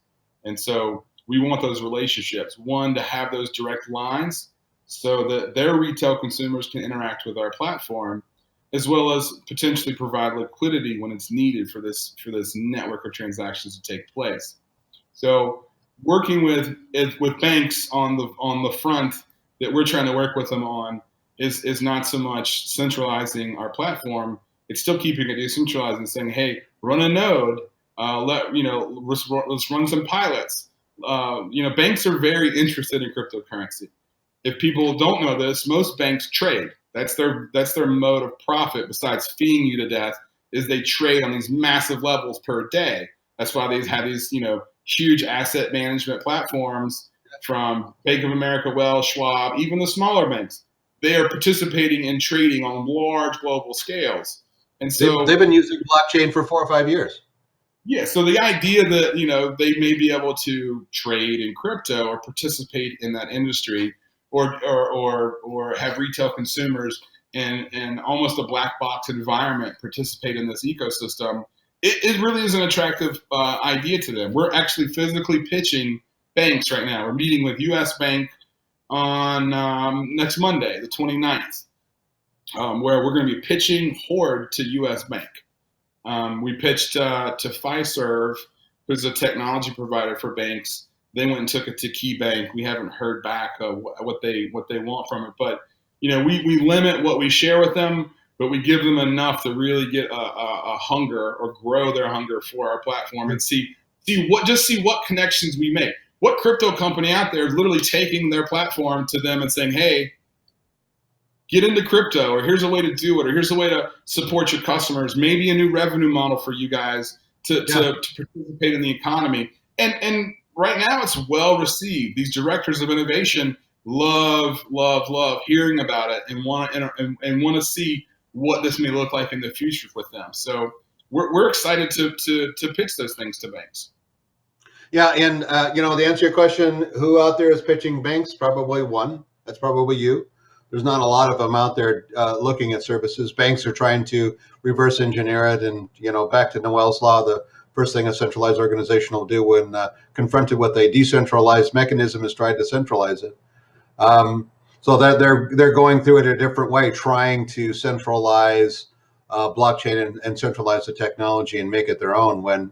C: And so we want those relationships. One, to have those direct lines so that their retail consumers can interact with our platform, as well as potentially provide liquidity when it's needed for this network of transactions to take place. So working with banks on the front that we're trying to work with them on is not so much centralizing our platform. It's still keeping it decentralized and saying, hey, run a node, let's run some pilots. Banks are very interested in cryptocurrency. If people don't know this, most banks trade. That's their mode of profit. Besides feeing you to death, is they trade on these massive levels per day. That's why they have these huge asset management platforms from Bank of America, Wells, Schwab, even the smaller banks. They are participating in trading on large global scales. And so
A: they've been using blockchain for 4 or 5 years.
C: Yeah, so the idea that they may be able to trade in crypto or participate in that industry, or have retail consumers in almost a black box environment participate in this ecosystem, it really is an attractive idea to them. We're actually physically pitching banks right now. We're meeting with U.S. Bank on next Monday, the 29th, where we're going to be pitching Hoard to U.S. Bank. We pitched to Fiserv, who's a technology provider for banks. They went and took it to KeyBank. We haven't heard back what they want from it, but we limit what we share with them, but we give them enough to really get a hunger or grow their hunger for our platform and see what connections we make. What crypto company out there is literally taking their platform to them and saying, hey, get into crypto, or here's a way to do it, or here's a way to support your customers, maybe a new revenue model for you guys to participate in the economy. And right now it's well received. These directors of innovation love hearing about it and want to see what this may look like in the future with them. So we're excited to pitch those things to banks.
A: Yeah, and to answer your question, who out there is pitching banks? Probably one. That's probably you. There's not a lot of them out there looking at services. Banks are trying to reverse engineer it, and back to Noel's law, the first thing a centralized organization will do when confronted with a decentralized mechanism is try to centralize it. So that they're going through it a different way, trying to centralize blockchain and centralize the technology and make it their own. When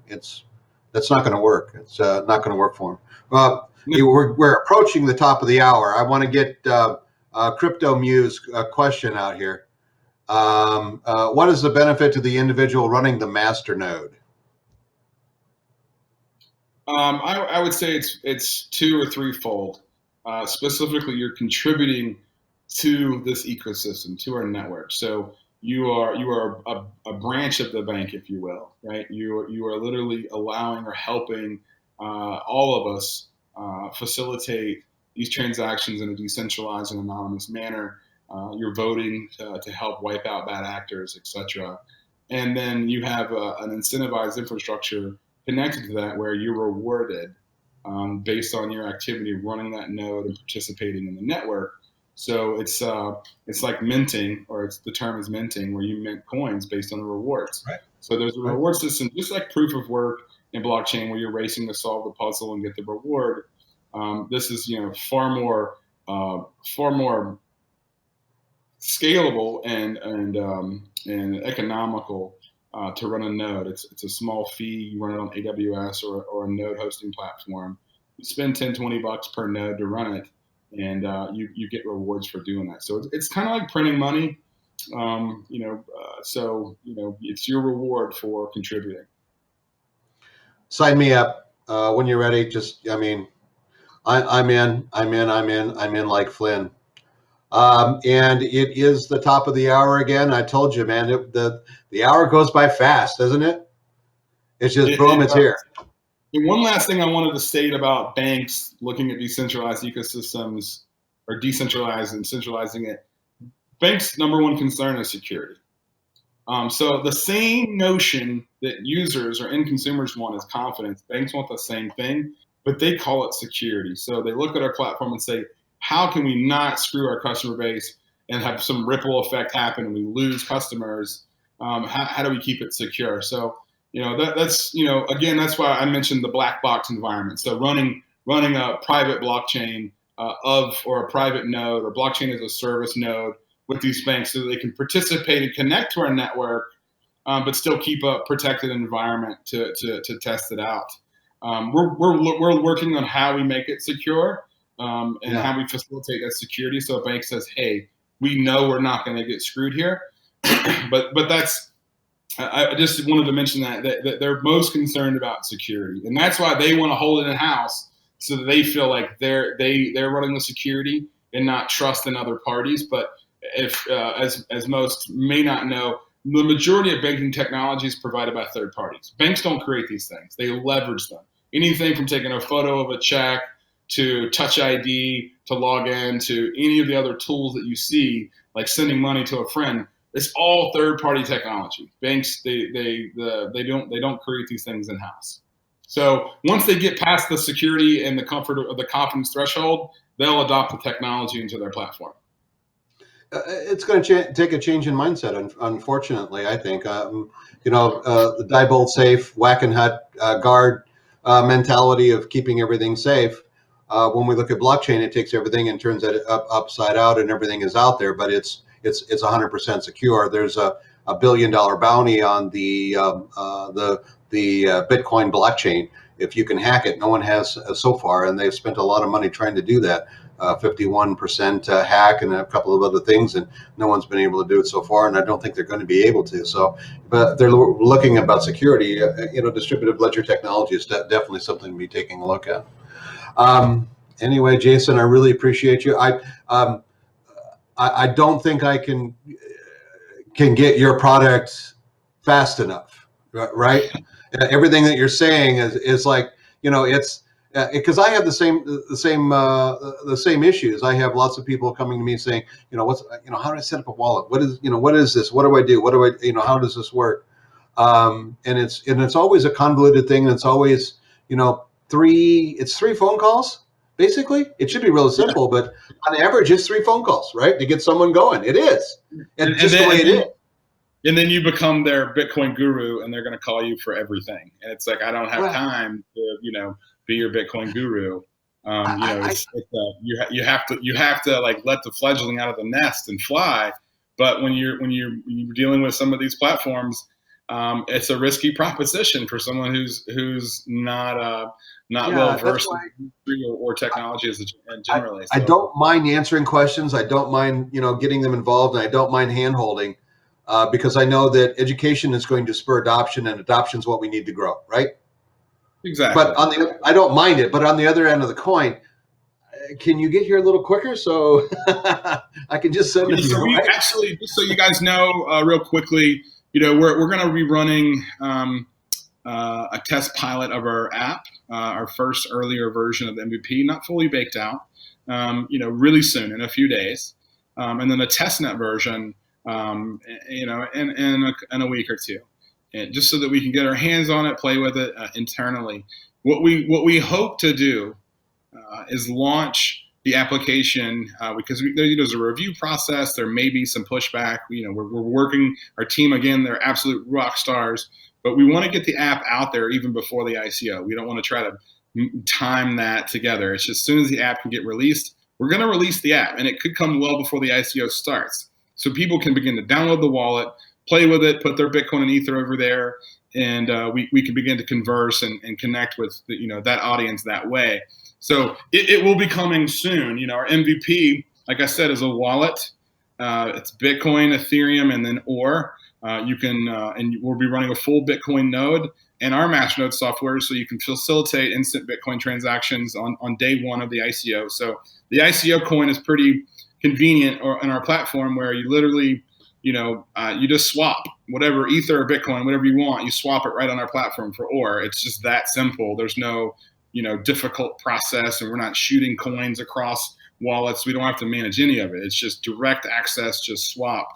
A: that's not going to work. It's not going to work for them. We're approaching the top of the hour. I want to get Crypto Muse question out here. What is the benefit to the individual running the master node?
C: I would say it's two or threefold. Specifically, you're contributing to this ecosystem, to our network. So you are a branch of the bank, if you will, right? You are literally allowing or helping all of us facilitate these transactions in a decentralized and anonymous manner. You're voting to help wipe out bad actors, etc. And then you have an incentivized infrastructure connected to that where you're rewarded based on your activity running that node and participating in the network. So it's like minting, or the term is minting, where you mint coins based on the rewards.
A: Right.
C: So there's a reward system, just like proof of work in blockchain, where you're racing to solve the puzzle and get the reward. This is far more scalable and economical to run a node. It's a small fee. You run it on AWS or a node hosting platform. You spend $10-$20 per node to run it, and you get rewards for doing that. So it's kind of like printing money. So it's your reward for contributing.
A: Sign me up when you're ready. Just, I mean, I'm in like Flynn. And it is the top of the hour again. I told you, man, the hour goes by fast, doesn't it? It's just boom, it's here.
C: And one last thing I wanted to state about banks looking at decentralized ecosystems, or decentralized and centralizing it. Banks' number one concern is security. So the same notion that users or end consumers want is confidence. Banks want the same thing, but they call it security. So they look at our platform and say, how can we not screw our customer base and have some ripple effect happen and we lose customers? How do we keep it secure? So, that's again, that's why I mentioned the black box environment. So running a private blockchain or a private node, or blockchain as a service node with these banks, so that they can participate and connect to our network, but still keep a protected environment to test it out. We're working on how we make it secure. And how we facilitate that security. So a bank says, hey, we know we're not going to get screwed here. but I just wanted to mention that they're most concerned about security. And that's why they want to hold it in-house, so that they feel like they're running the security and not trust in other parties. But if as most may not know, the majority of banking technology is provided by third parties. Banks don't create these things. They leverage them. Anything from taking a photo of a check to Touch ID, to log in, to any of the other tools that you see, like sending money to a friend, it's all third-party technology. Banks, they don't create these things in-house. So once they get past the security and the comfort of the confidence threshold, they'll adopt the technology into their platform.
A: It's going to take a change in mindset, unfortunately, I think. The Diebold safe, whack and hut guard mentality of keeping everything safe. When we look at blockchain, it takes everything and turns it upside out, and everything is out there, but it's 100% secure. There's a $1 billion bounty on the Bitcoin blockchain. If you can hack it, no one has so far, and they've spent a lot of money trying to do that. 51% hack and a couple of other things, and no one's been able to do it so far, and I don't think they're going to be able to. So, but they're looking about security. Distributed ledger technology is definitely something to be taking a look at. Anyway, Jason, I really appreciate you. I don't think I can get your product fast enough, right? Everything that you're saying is like, it's because I have the same issues. I have lots of people coming to me saying, how do I set up a wallet? What is this? What do I do? How does this work? And it's always a convoluted thing. And it's always, three phone calls. Basically, it should be really simple, but on average, it's 3 phone calls, right, to get someone going. It is, and just the way it is.
C: And then you become their Bitcoin guru, and they're going to call you for everything. And it's like, I don't have time to, be your Bitcoin guru. You have to like let the fledgling out of the nest and fly. But when you're dealing with some of these platforms, it's a risky proposition for someone who's not well versed in or technology as generally.
A: I don't mind answering questions. I don't mind getting them involved, and I don't mind hand holding because I know that education is going to spur adoption, and adoption is what we need to grow, right?
C: Exactly.
A: But I don't mind it. But on the other end of the coin, can you get here a little quicker so I can just send it?
C: So we actually, just so you guys know, real quickly, we're going to be running a test pilot of our app, our first earlier version of the MVP, not fully baked out, really soon, in a few days, and then a testnet version, in a week or two, and just so that we can get our hands on it, play with it internally. What we hope to do is launch the application because there's a review process. There may be some pushback. We're working our team again. They're absolute rock stars, but we want to get the app out there even before the ICO. We don't want to try to time that together. It's just as soon as the app can get released, we're going to release the app, and it could come well before the ICO starts, so people can begin to download the wallet, play with it, put their Bitcoin and Ether over there, and we can begin to converse and connect with that audience that way. So it will be coming soon. Our MVP, like I said, is a wallet. It's Bitcoin, Ethereum, and then Or. You can and we'll be running a full Bitcoin node and our masternode software, so you can facilitate instant Bitcoin transactions on day one of the ICO. So the ICO coin is pretty convenient on our platform, where you literally you just swap whatever Ether or Bitcoin, whatever you want, you swap it right on our platform for Or. It's just that simple. There's no difficult process, and we're not shooting coins across wallets. We don't have to manage any of it. It's just direct access, just swap.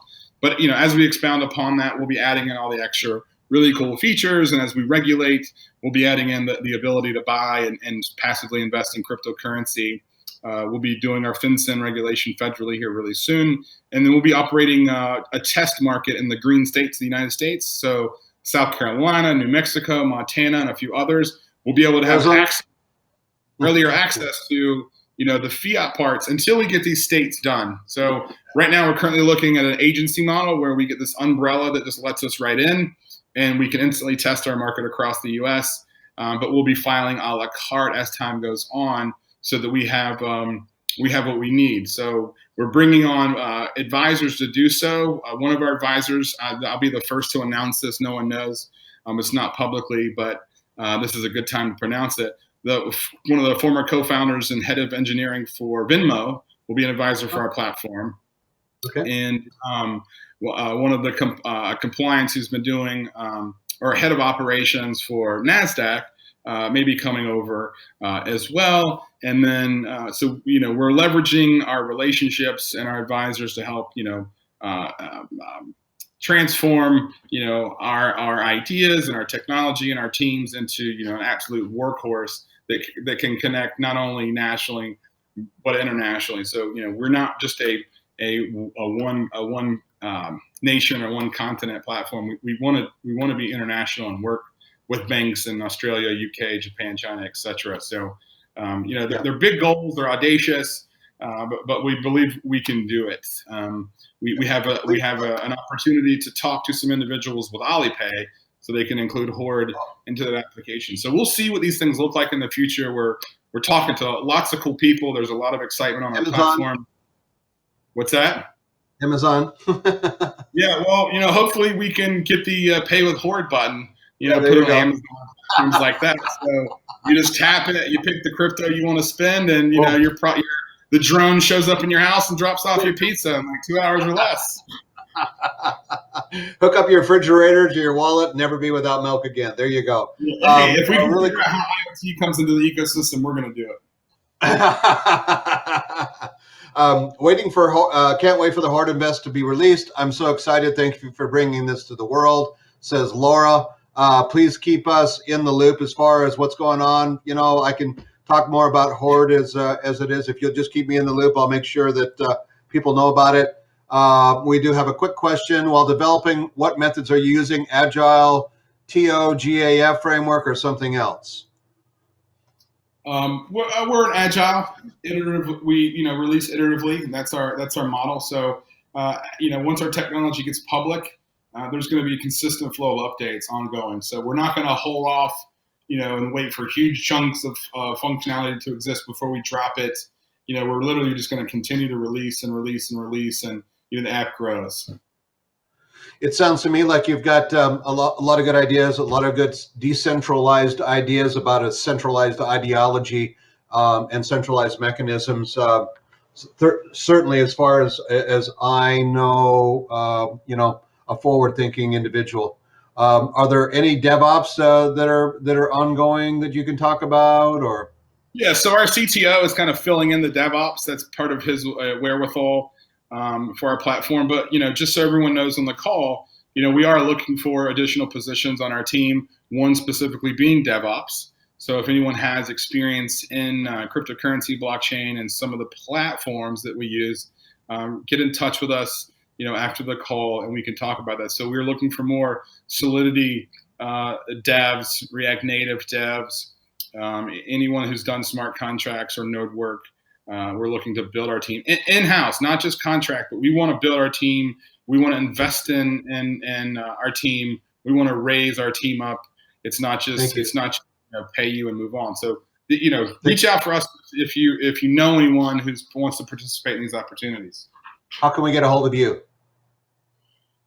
C: But as we expound upon that, we'll be adding in all the extra really cool features, and as we regulate, we'll be adding in the ability to buy and passively invest in cryptocurrency. We'll be doing our FinCEN regulation federally here really soon, and then we'll be operating a test market in the green states of the United States, so South Carolina, New Mexico, Montana, and a few others. We'll be able to have earlier access to the fiat parts until we get these states done. So right now we're currently looking at an agency model where we get this umbrella that just lets us right in, and we can instantly test our market across the U.S. But we'll be filing a la carte as time goes on, so that we have what we need. So we're bringing on advisors to do so. One of our advisors, I'll be the first to announce this. No one knows. It's not publicly, but this is a good time to pronounce it. One of the former co-founders and head of engineering for Venmo will be an advisor for our platform. Okay. And one of the compliance who's been doing, or head of operations for NASDAQ, may be coming over as well. And then, so we're leveraging our relationships and our advisors to help, transform, our ideas and our technology and our teams into, an absolute workhorse that can connect not only nationally but internationally. So, we're not just a one nation or one continent platform. We want to be international and work with banks in Australia, UK, Japan, China, etc. So, they're big goals, they're audacious, but we believe we can do it. We have an opportunity to talk to some individuals with Alipay, so they can include Hoard into that application. So we'll see what these things look like in the future. We're talking to lots of cool people. There's a lot of excitement on our platform. What's that?
A: Amazon.
C: Yeah, well, hopefully we can get the pay with Hoard button. Put it on Amazon, things like that. So you just tap it, you pick the crypto you want to spend, and the drone shows up in your house and drops off your pizza in like 2 hours or less.
A: Hook up your refrigerator to your wallet. Never be without milk again. There you go.
C: Hey, if we can figure out how IoT comes into the ecosystem, we're going to do
A: it. Can't wait for the Hoard Invest to be released. I'm so excited. Thank you for bringing this to the world, says Laura. Please keep us in the loop as far as what's going on. I can talk more about Hoard as it is. If you'll just keep me in the loop, I'll make sure that people know about it. We do have a quick question. While developing, what methods are you using? Agile, TOGAF framework, or something else?
C: We're an agile, iterative. We release iteratively. That's our model. So once our technology gets public, there's going to be a consistent flow of updates ongoing. So we're not going to hold off, and wait for huge chunks of functionality to exist before we drop it. We're literally just going to continue to release and release and release, and the app grows.
A: It sounds to me like you've got a lot of good ideas, a lot of good decentralized ideas about a centralized ideology and centralized mechanisms. Certainly, as far as I know, a forward-thinking individual. Are there any DevOps that are ongoing that you can talk about, or?
C: Yeah, so our CTO is kind of filling in the DevOps. That's part of his wherewithal for our platform. But just so everyone knows on the call, we are looking for additional positions on our team. One specifically being DevOps. So if anyone has experience in cryptocurrency, blockchain, and some of the platforms that we use, get in touch with us, after the call, and we can talk about that. So we're looking for more Solidity devs, React Native devs, anyone who's done smart contracts or node work. We're looking to build our team in-house, not just contract, but we want to build our team. We want to invest in our team. We want to raise our team up. It's not just pay you and move on. So reach out for us if you know anyone who wants to participate in these opportunities.
A: How can we get a hold of you?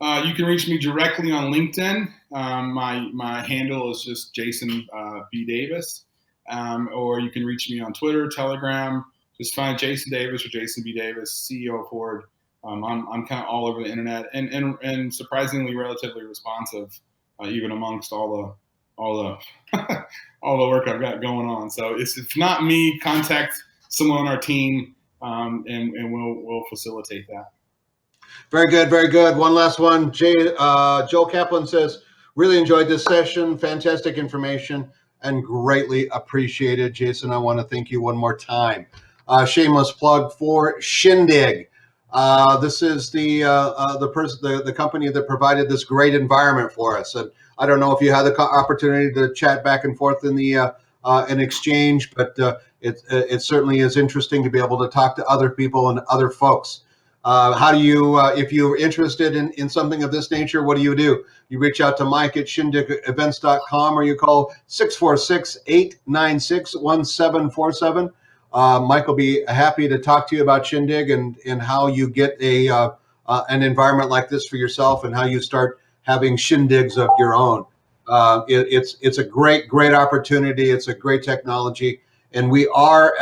C: You can reach me directly on LinkedIn. My handle is just Jason B. Davis, or you can reach me on Twitter, Telegram. Just find Jason Davis or Jason B. Davis, CEO of Hoard. I'm kind of all over the internet and surprisingly relatively responsive, even amongst all the all the work I've got going on. So if not me, contact someone on our team, and we'll facilitate that.
A: Very good, very good. One last one. Joe Kaplan says, really enjoyed this session. Fantastic information and greatly appreciated. Jason, I want to thank you one more time. Shameless plug for Shindig. This is the company that provided this great environment for us. And I don't know if you had the opportunity to chat back and forth in the in exchange, but it certainly is interesting to be able to talk to other people and other folks. How do you, if you're interested in something of this nature, what do? You reach out to Mike at shindigevents.com, or you call 646-896-1747. Mike will be happy to talk to you about Shindig and how you get an environment like this for yourself and how you start having Shindigs of your own. It's a great opportunity. It's a great technology, and we are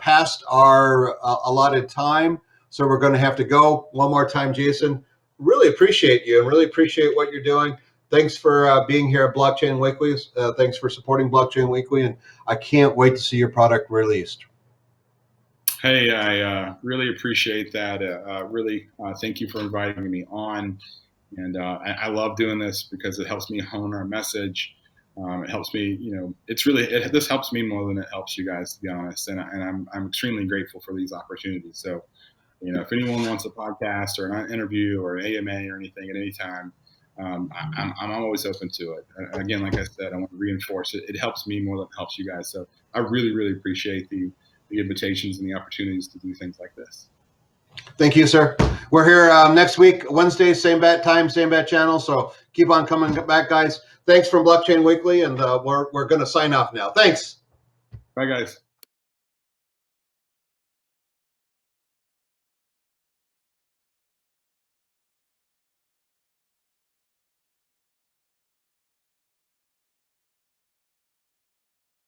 A: past our allotted time. So we're going to have to go. One more time, Jason, really appreciate you and really appreciate what you're doing. Thanks for being here at Blockchain Weekly. Thanks for supporting Blockchain Weekly, and I can't wait to see your product released.
C: Hey, I really appreciate that. Thank you for inviting me on. And I love doing this because it helps me hone our message. It helps me, this helps me more than it helps you guys, to be honest. And I'm extremely grateful for these opportunities. So, if anyone wants a podcast or an interview or an AMA or anything at any time, I'm always open to it. Again, like I said, I want to reinforce it. It helps me more than it helps you guys. So I really, really appreciate the invitations and the opportunities to do things like this.
A: Thank you, sir. We're here next week, Wednesday, same bat time, same bat channel. So keep on coming back, guys. Thanks from Blockchain Weekly, and we're going to sign off now. Thanks.
C: Bye, guys.